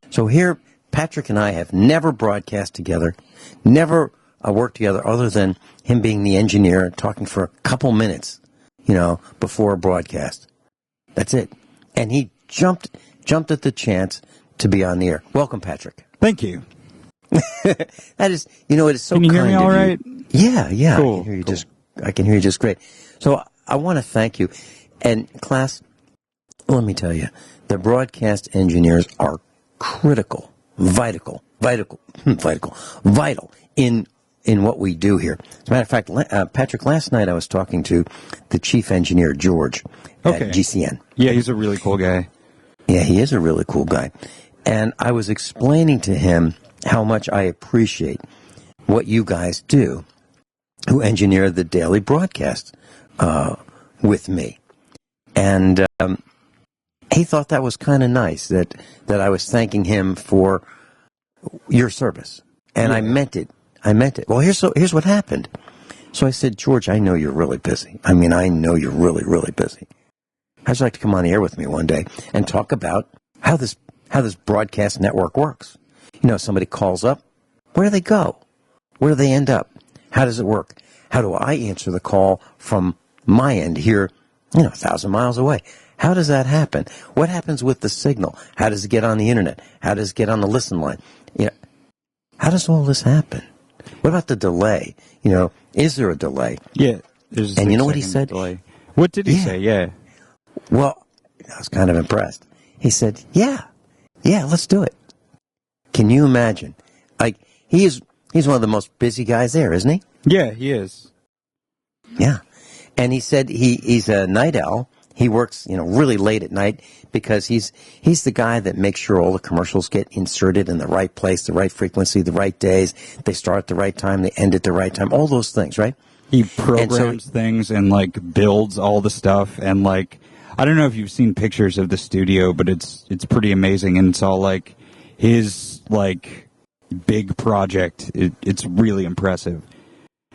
So here, Patrick and I have never broadcast together, never worked together other than him being the engineer and talking for a couple minutes, before a broadcast. That's it. And he jumped at the chance to be on the air. Welcome, Patrick. Thank you. That is, it is so kind of you. Can you hear me all right? Yeah. Cool. I can hear you just great. So I want to thank you. And class, let me tell you, the broadcast engineers are critical, vital in what we do here. As a matter of fact, Patrick, last night I was talking to the chief engineer, George, at GCN. Yeah, he's a really cool guy. Yeah, he is a really cool guy. And I was explaining to him how much I appreciate what you guys do who engineer the daily broadcast with me. And he thought that was kind of nice, that I was thanking him for your service. And I meant it. Well, here's what happened. So I said, George, I know you're really busy. I know you're really, really busy. How'd you like to come on the air with me one day and talk about how this broadcast network works? Somebody calls up. Where do they go? Where do they end up? How does it work? How do I answer the call from my end here, 1,000 miles away? How does that happen? What happens with the signal? How does it get on the internet? How does it get on the listen line? How does all this happen? What about the delay? Is there a delay? Yeah. There's and you know what he said? Delay. What did he say? Yeah. Well, I was kind of impressed. He said, yeah, let's do it. Can you imagine? Like, he's one of the most busy guys there, isn't he? Yeah, he is. Yeah. And he said he's a night owl. He works, really late at night because he's the guy that makes sure all the commercials get inserted in the right place, the right frequency, the right days. They start at the right time, they end at the right time, all those things, right? He programs things and, builds all the stuff. And, I don't know if you've seen pictures of the studio, but it's pretty amazing. And it's all, his like big project, it's really impressive.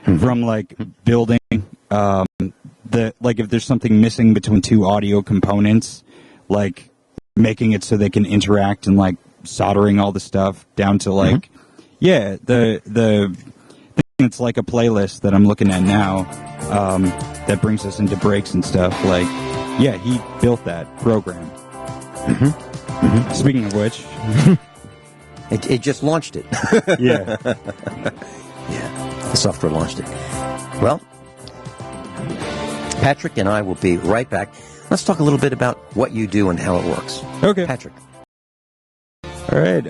From like building if there's something missing between two audio components, like making it so they can interact and like soldering all the stuff down to like the it's like a playlist that I'm looking at now that brings us into breaks and stuff. Like, yeah, he built that program. Speaking of which, it just launched it. Yeah. Yeah, the software launched it. Well, Patrick and I will be right back. Let's talk a little bit about what you do and how it works. Okay. Patrick. All right.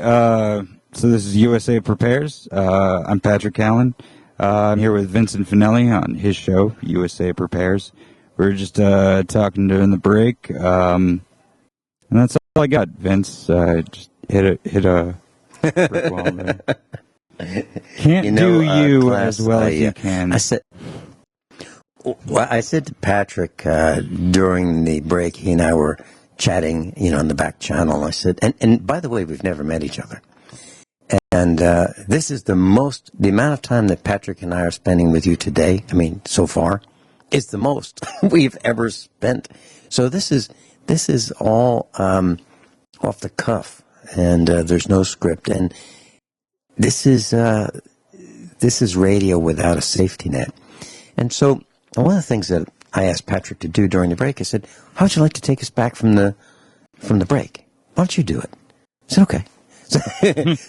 So this is USA Prepares. I'm Patrick Allen. I'm here with Vincent Finelli on his show, USA Prepares. We were just talking during the break, and that's all I got, Vince. Just hit a brick wall there. Can't do you class, as well as you can. I said to Patrick during the break, he and I were chatting, on the back channel. I said, and by the way, we've never met each other. And this is the amount of time that Patrick and I are spending with you today, so far, is the most we've ever spent. So this is all off the cuff, and there's no script. And this is radio without a safety net. And so one of the things that I asked Patrick to do during the break, I said, how would you like to take us back from the break? Why don't you do it? I said, okay.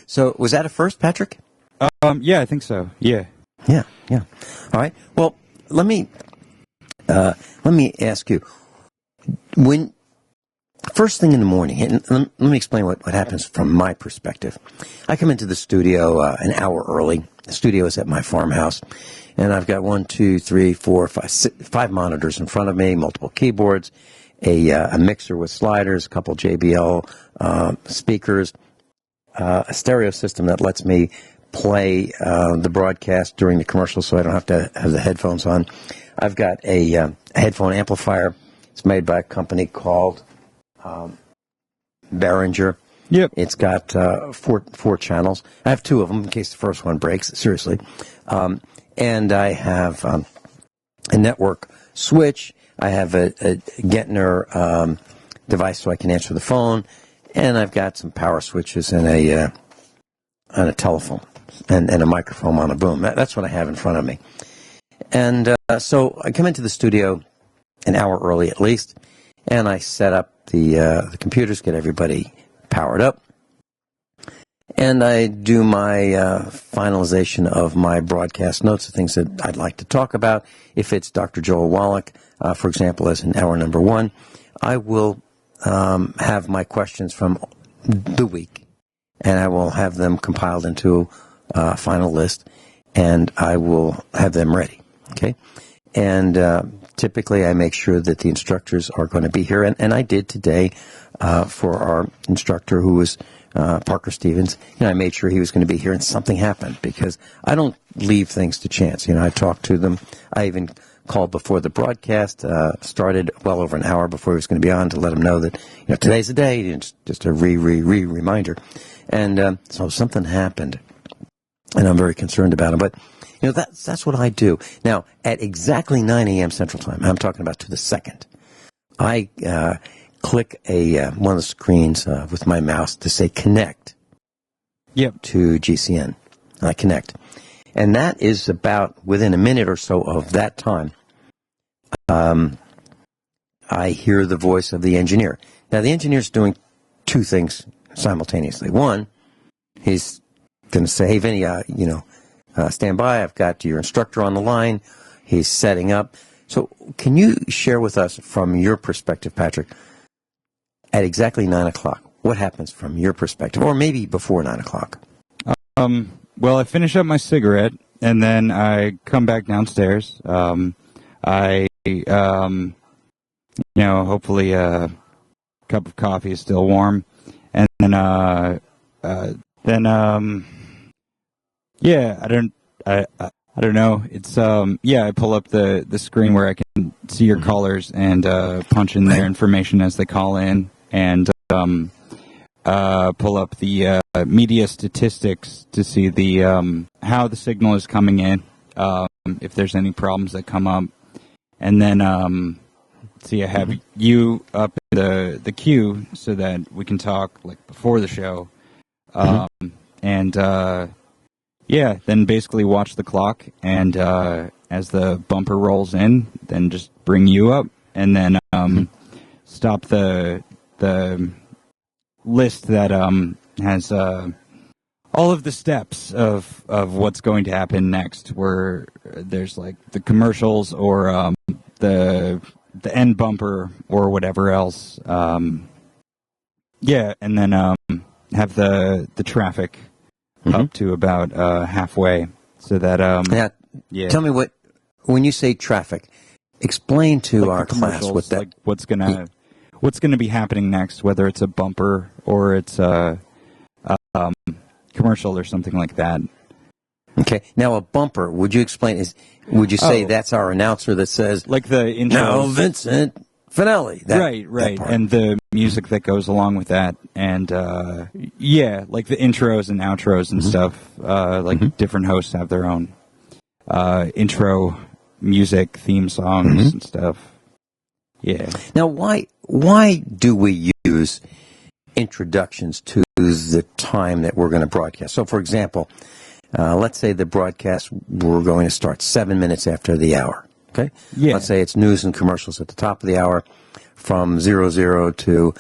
So was that a first, Patrick? Yeah, I think so. Yeah. Yeah. All right. Well, let me ask you, when first thing in the morning, and let me explain what happens from my perspective. I come into the studio an hour early. The studio is at my farmhouse, and I've got 5 monitors in front of me, multiple keyboards, a mixer with sliders, a couple JBL speakers, a stereo system that lets me play the broadcast during the commercial so I don't have to have the headphones on. I've got a headphone amplifier. It's made by a company called Behringer. Yep. It's got four channels. I have 2 of them in case the first one breaks, seriously. And I have a network switch. I have a Gettner device so I can answer the phone. And I've got some power switches and a telephone and a microphone on a boom. That's what I have in front of me. And so I come into the studio an hour early at least, and I set up the computers, get everybody powered up, and I do my finalization of my broadcast notes, the things that I'd like to talk about. If it's Dr. Joel Wallach, for example, as in hour number 1, I will have my questions from the week, and I will have them compiled into a final list, and I will have them ready, okay? And typically I make sure that the instructors are going to be here, and I did today for our instructor who was Parker Stevens. I made sure he was going to be here, and something happened because I don't leave things to chance. I talked to them. I even called before the broadcast started, well over an hour before he was going to be on, to let him know that today's the day. It's just a reminder. And so something happened, and I'm very concerned about it. But that's what I do. Now, at exactly 9 a.m. Central Time, I'm talking about to the second, I click one of the screens with my mouse to say connect to GCN. I connect. And that is about within a minute or so of that time, I hear the voice of the engineer. Now, the engineer's doing 2 things simultaneously. One, he's going to say, hey, Vinny, stand by. I've got your instructor on the line. He's setting up. So can you share with us from your perspective, Patrick, at exactly 9 o'clock, what happens from your perspective, or maybe before 9 o'clock? Well, I finish up my cigarette, and then I come back downstairs. I, hopefully a cup of coffee is still warm, and then, I don't know. It's, I pull up the screen where I can see your callers and punch in their information as they call in, and pull up the media statistics to see the how the signal is coming in, if there's any problems that come up, and then see, I have you up in the queue so that we can talk like before the show, and yeah, then basically watch the clock, and as the bumper rolls in, then just bring you up, and then stop the list that has all of the steps of what's going to happen next, where there's like the commercials or the end bumper or whatever else. Yeah, and then have the traffic up to about halfway, so that now, yeah. Tell me when you say traffic, explain to like our class what that. Like what's gonna be happening next, whether it's a bumper or it's a commercial or something like that. Okay. Now, a bumper, would you explain, would you say that's our announcer that says, like the intro? Now, Vincent Finelli. Right. And the music that goes along with that. And, yeah, like the intros and outros and stuff. Like different hosts have their own intro music, theme songs and stuff. Yeah. Now, why do we use introductions to the time that we're going to broadcast? So, for example, let's say the broadcast, we're going to start 7 minutes after the hour. Okay? Yeah. Let's say it's news and commercials at the top of the hour from 00 to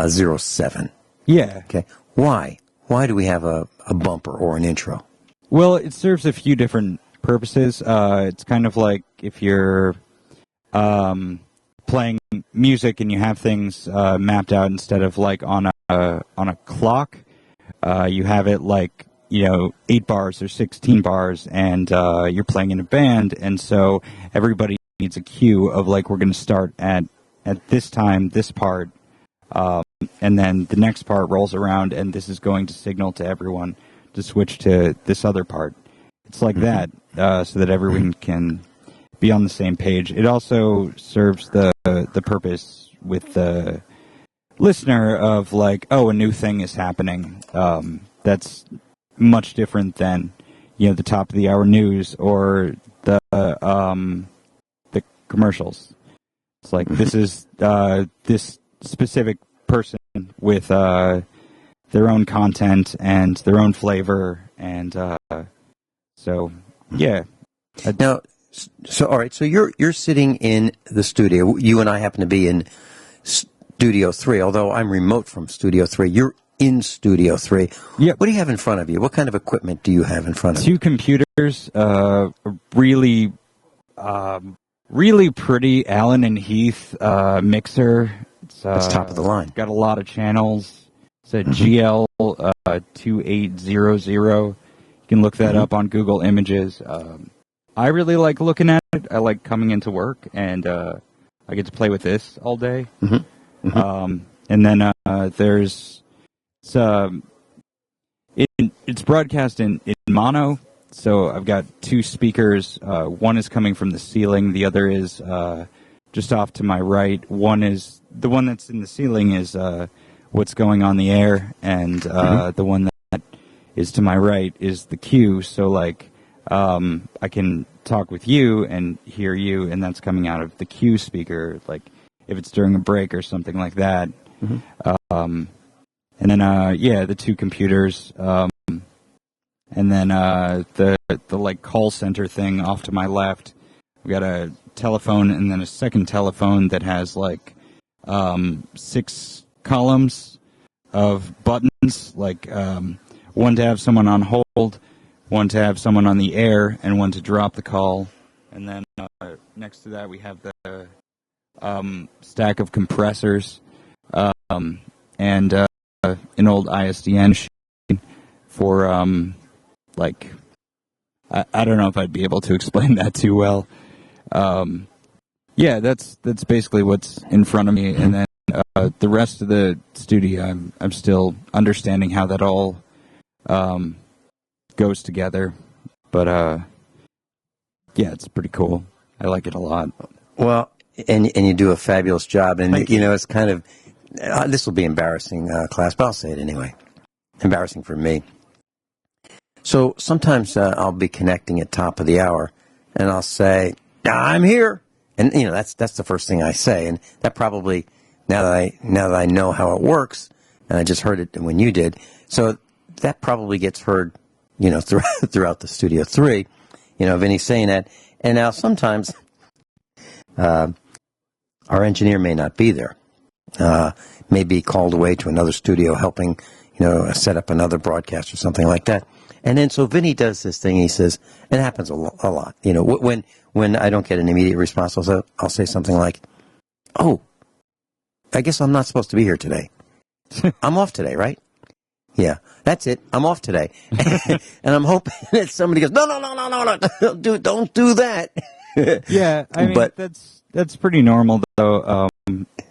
07. Yeah. Okay. Why? Why do we have a bumper or an intro? Well, it serves a few different purposes. It's kind of like if you're playing music and you have things mapped out instead of like on a clock. You have it like, 8 bars or 16 bars, and you're playing in a band, and so everybody needs a cue of like, we're going to start at this time, this part, and then the next part rolls around, and this is going to signal to everyone to switch to this other part. It's like that, so that everyone can be on the same page. It also serves the purpose with the listener of like, oh, a new thing is happening. That's much different than the top of the hour news or the commercials. It's like this is this specific person with their own content and their own flavor, and so yeah. Now, so all right, so you're sitting in the studio. You and I happen to be in Studio 3, although I'm remote from Studio 3. You're in Studio 3. Yeah. What do you have in front of you? What kind of equipment do you have in front of you? 2 computers, really pretty Allen and Heath mixer. It's top of the line. Got a lot of channels. It's a GL 2800. You can look that up on Google Images. I really like looking at it. I like coming into work, and I get to play with this all day. And then there's it's broadcast in mono, so I've got 2 speakers. One is coming from the ceiling, the other is just off to my right. The one that's in the ceiling is what's going on the air, and the one that is to my right is the cue. So like I can talk with you and hear you, and that's coming out of the cue speaker, like if it's during a break or something like that. And then the 2 computers, and then the like call center thing off to my left. We got a telephone and then a second telephone that has like 6 columns of buttons, like one to have someone on hold, one to have someone on the air, and one to drop the call. And then next to that we have the stack of compressors, and an old ISDN machine for like I don't know if I'd be able to explain that too well. Yeah, that's basically what's in front of me, and then the rest of the studio, I'm still understanding how that all goes together. But yeah, it's pretty cool. I like it a lot. Well, and you do a fabulous job, and it's kind of this will be embarrassing, class, but I'll say it anyway. Embarrassing for me. So sometimes I'll be connecting at top of the hour, and I'll say, "I'm here," and that's the first thing I say, and that probably now that I know how it works, and I just heard it when you did, so that probably gets heard, throughout the Studio 3, Vinny saying that, and now sometimes our engineer may not be there, may be called away to another studio helping, set up another broadcast or something like that. And then so Vinny does this thing. He says, and it happens a lot. When I don't get an immediate response, I'll say something like, "Oh, I guess I'm not supposed to be here today. I'm off today, right? Yeah, that's it. I'm off today." And I'm hoping that somebody goes, "No, don't do that." Yeah, I mean, but that's pretty normal though.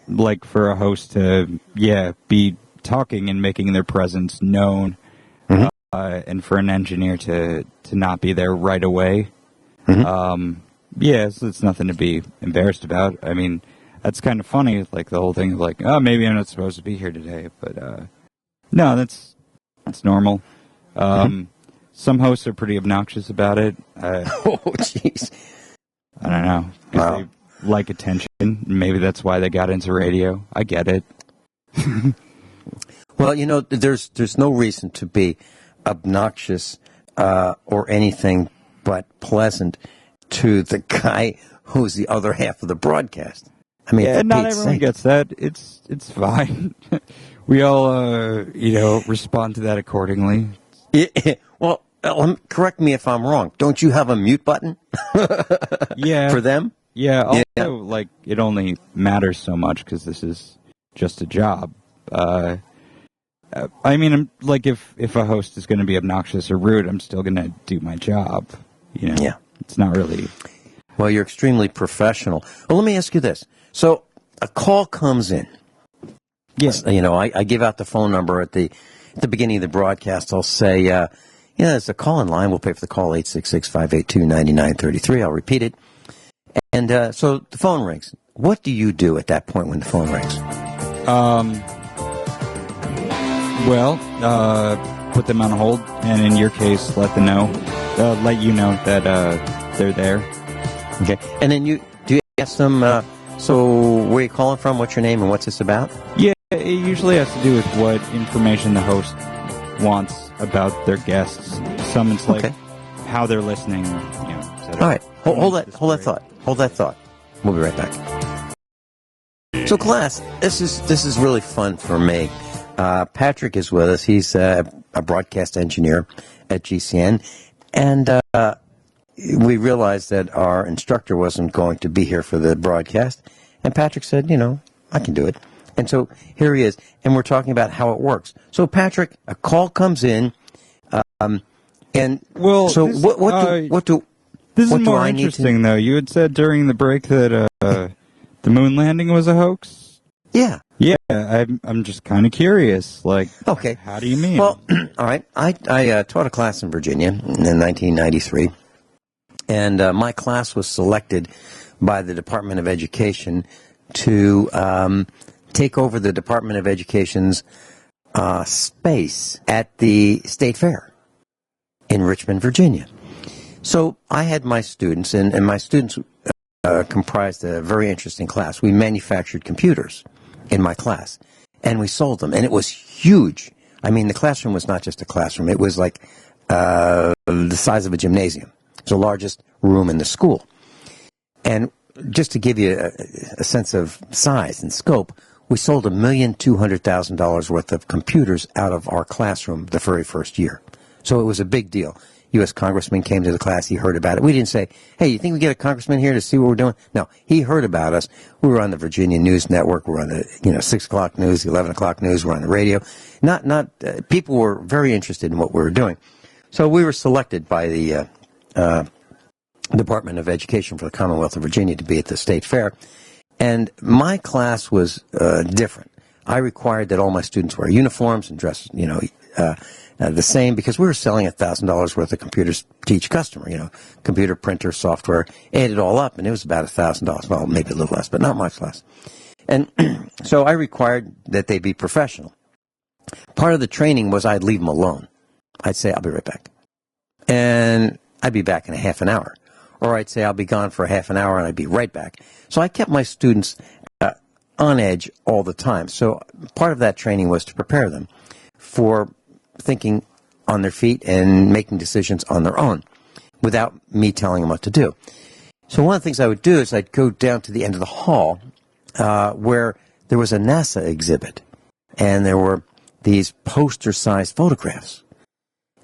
Like for a host to be talking and making their presence known. Mm-hmm. And for an engineer to not be there right away, so it's nothing to be embarrassed about. I mean, that's kind of funny, like the whole thing of like, oh, maybe I'm not supposed to be here today, but no, that's normal. Some hosts are pretty obnoxious about it. Oh, jeez. I don't know, because they like attention. Maybe that's why they got into radio. I get it. Well, there's no reason to be obnoxious or anything but pleasant to the guy who's the other half of the broadcast. I mean, not everyone gets that. It's fine. We all respond to that accordingly. Yeah, well, correct me if I'm wrong. Don't you have a mute button? Yeah, for them. Yeah. Also, it only matters so much because this is just a job. I mean, if a host is going to be obnoxious or rude, I'm still going to do my job. Yeah. It's not really. Well, you're extremely professional. Well, let me ask you this. So a call comes in. Yes. I give out the phone number at the beginning of the broadcast. I'll say, there's a call in line. We'll pay for the call, 866-582-9933. I'll repeat it. And so the phone rings. What do you do at that point when the phone rings? Well, put them on hold, and in your case, let you know that they're there. Okay. And then do you ask them, so where are you calling from, what's your name, and what's this about? Yeah, it usually has to do with what information the host wants about their guests. Some it's like how they're listening. All right. Hold that thought. We'll be right back. So, class, this is really fun for me. Patrick is with us. He's a broadcast engineer at GCN. And we realized that our instructor wasn't going to be here for the broadcast. And Patrick said, I can do it. And so here he is. And we're talking about how it works. So, Patrick, a call comes in. This is more interesting, though. You had said during the break that the moon landing was a hoax? Yeah. Yeah, I'm just kind of curious. Okay. How do you mean? Well, all right. I taught a class in Virginia in 1993, and my class was selected by the Department of Education to take over the Department of Education's space at the State Fair in Richmond, Virginia. So I had my students, and my students comprised a very interesting class. We manufactured computers in my class, and we sold them, and it was huge. I mean, the classroom was not just a classroom. It was like the size of a gymnasium. It was the largest room in the school. And just to give you a sense of size and scope, we sold $1,200,000 worth of computers out of our classroom the very first year. So it was a big deal. U.S. Congressman came to the class. He heard about it. We didn't say, hey, you think we get a congressman here to see what we're doing? No, he heard about us. We were on the Virginia News Network. We're on the 6 o'clock news, the 11 o'clock news. We're on the radio. People were very interested in what we were doing. So we were selected by the Department of Education for the Commonwealth of Virginia to be at the State Fair. And my class was different. I required that all my students wear uniforms and dress, the same, because we were selling $1,000 worth of computers to each customer, computer, printer, software, add it all up, and it was about $1,000. Well, maybe a little less, but not much less. And so I required that they be professional. Part of the training was I'd leave them alone. I'd say, I'll be right back. And I'd be back in a half an hour. Or I'd say, I'll be gone for a half an hour and I'd be right back. So I kept my students on edge all the time. So part of that training was to prepare them for thinking on their feet and making decisions on their own without me telling them what to do. So one of the things I would do is I'd go down to the end of the hall where there was a NASA exhibit, and there were these poster-sized photographs.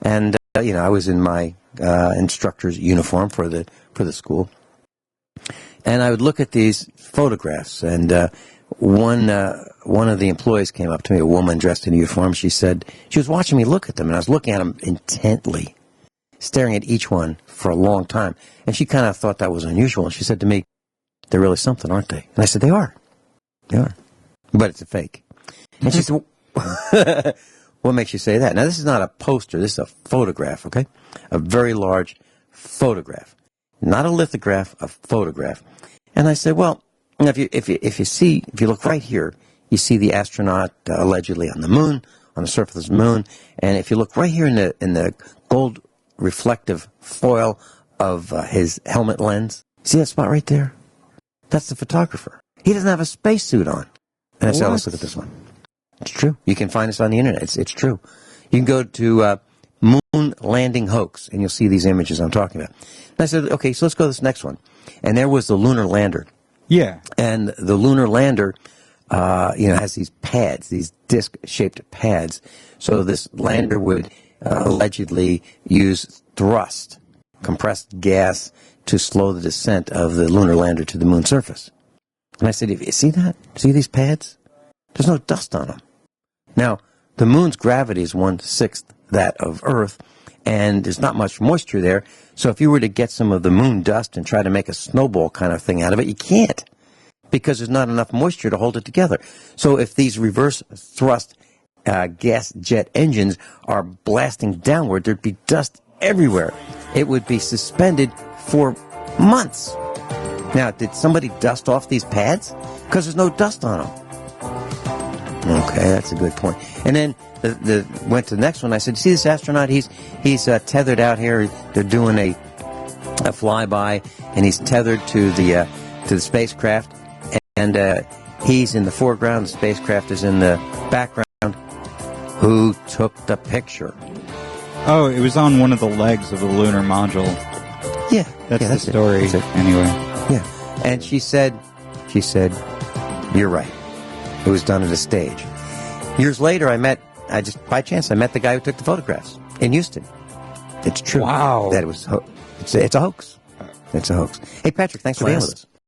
And, I was in my instructor's uniform for the school. And I would look at these photographs, and one of the employees came up to me, a woman dressed in uniform. She said, she was watching me look at them, and I was looking at them intently, staring at each one for a long time. And she kind of thought that was unusual. And she said to me, they're really something, aren't they? And I said, they are. They are. But it's a fake. And she said, what makes you say that? Now, this is not a poster. This is a photograph, okay? A very large photograph. Not a lithograph, a photograph. And I said, well, if you look right here, you see the astronaut allegedly on the moon, on the surface of the moon. And if you look right here in the gold reflective foil of his helmet lens, see that spot right there? That's the photographer. He doesn't have a spacesuit on. And I said, let's look at this one. It's true. You can find this on the internet. It's true. You can go to Moon Landing Hoax, and you'll see these images I'm talking about. And I said, okay, so let's go to this next one. And there was the lunar lander. Yeah. And the lunar lander, has these pads, these disc-shaped pads. So this lander would allegedly use thrust, compressed gas, to slow the descent of the lunar lander to the moon's surface. And I said, you see that? See these pads? There's no dust on them. Now, the moon's gravity is 1/6 that of Earth, and there's not much moisture there. So if you were to get some of the moon dust and try to make a snowball kind of thing out of it, you can't, because there's not enough moisture to hold it together. So if these reverse thrust gas jet engines are blasting downward, there'd be dust everywhere. It would be suspended for months. Now, did somebody dust off these pads? Because there's no dust on them. Okay, that's a good point. And then went to the next one. I said, see this astronaut? He's tethered out here. They're doing a flyby, and he's tethered to the spacecraft. And he's in the foreground. The spacecraft is in the background. Who took the picture? Oh, it was on one of the legs of the lunar module. Yeah, that's the story. Anyway. Yeah, and she said, you're right. It was done at a stage. Years later, by chance, I met the guy who took the photographs in Houston. It's true. Wow. That it was, it's a hoax. It's a hoax. Hey, Patrick, thanks for being with us.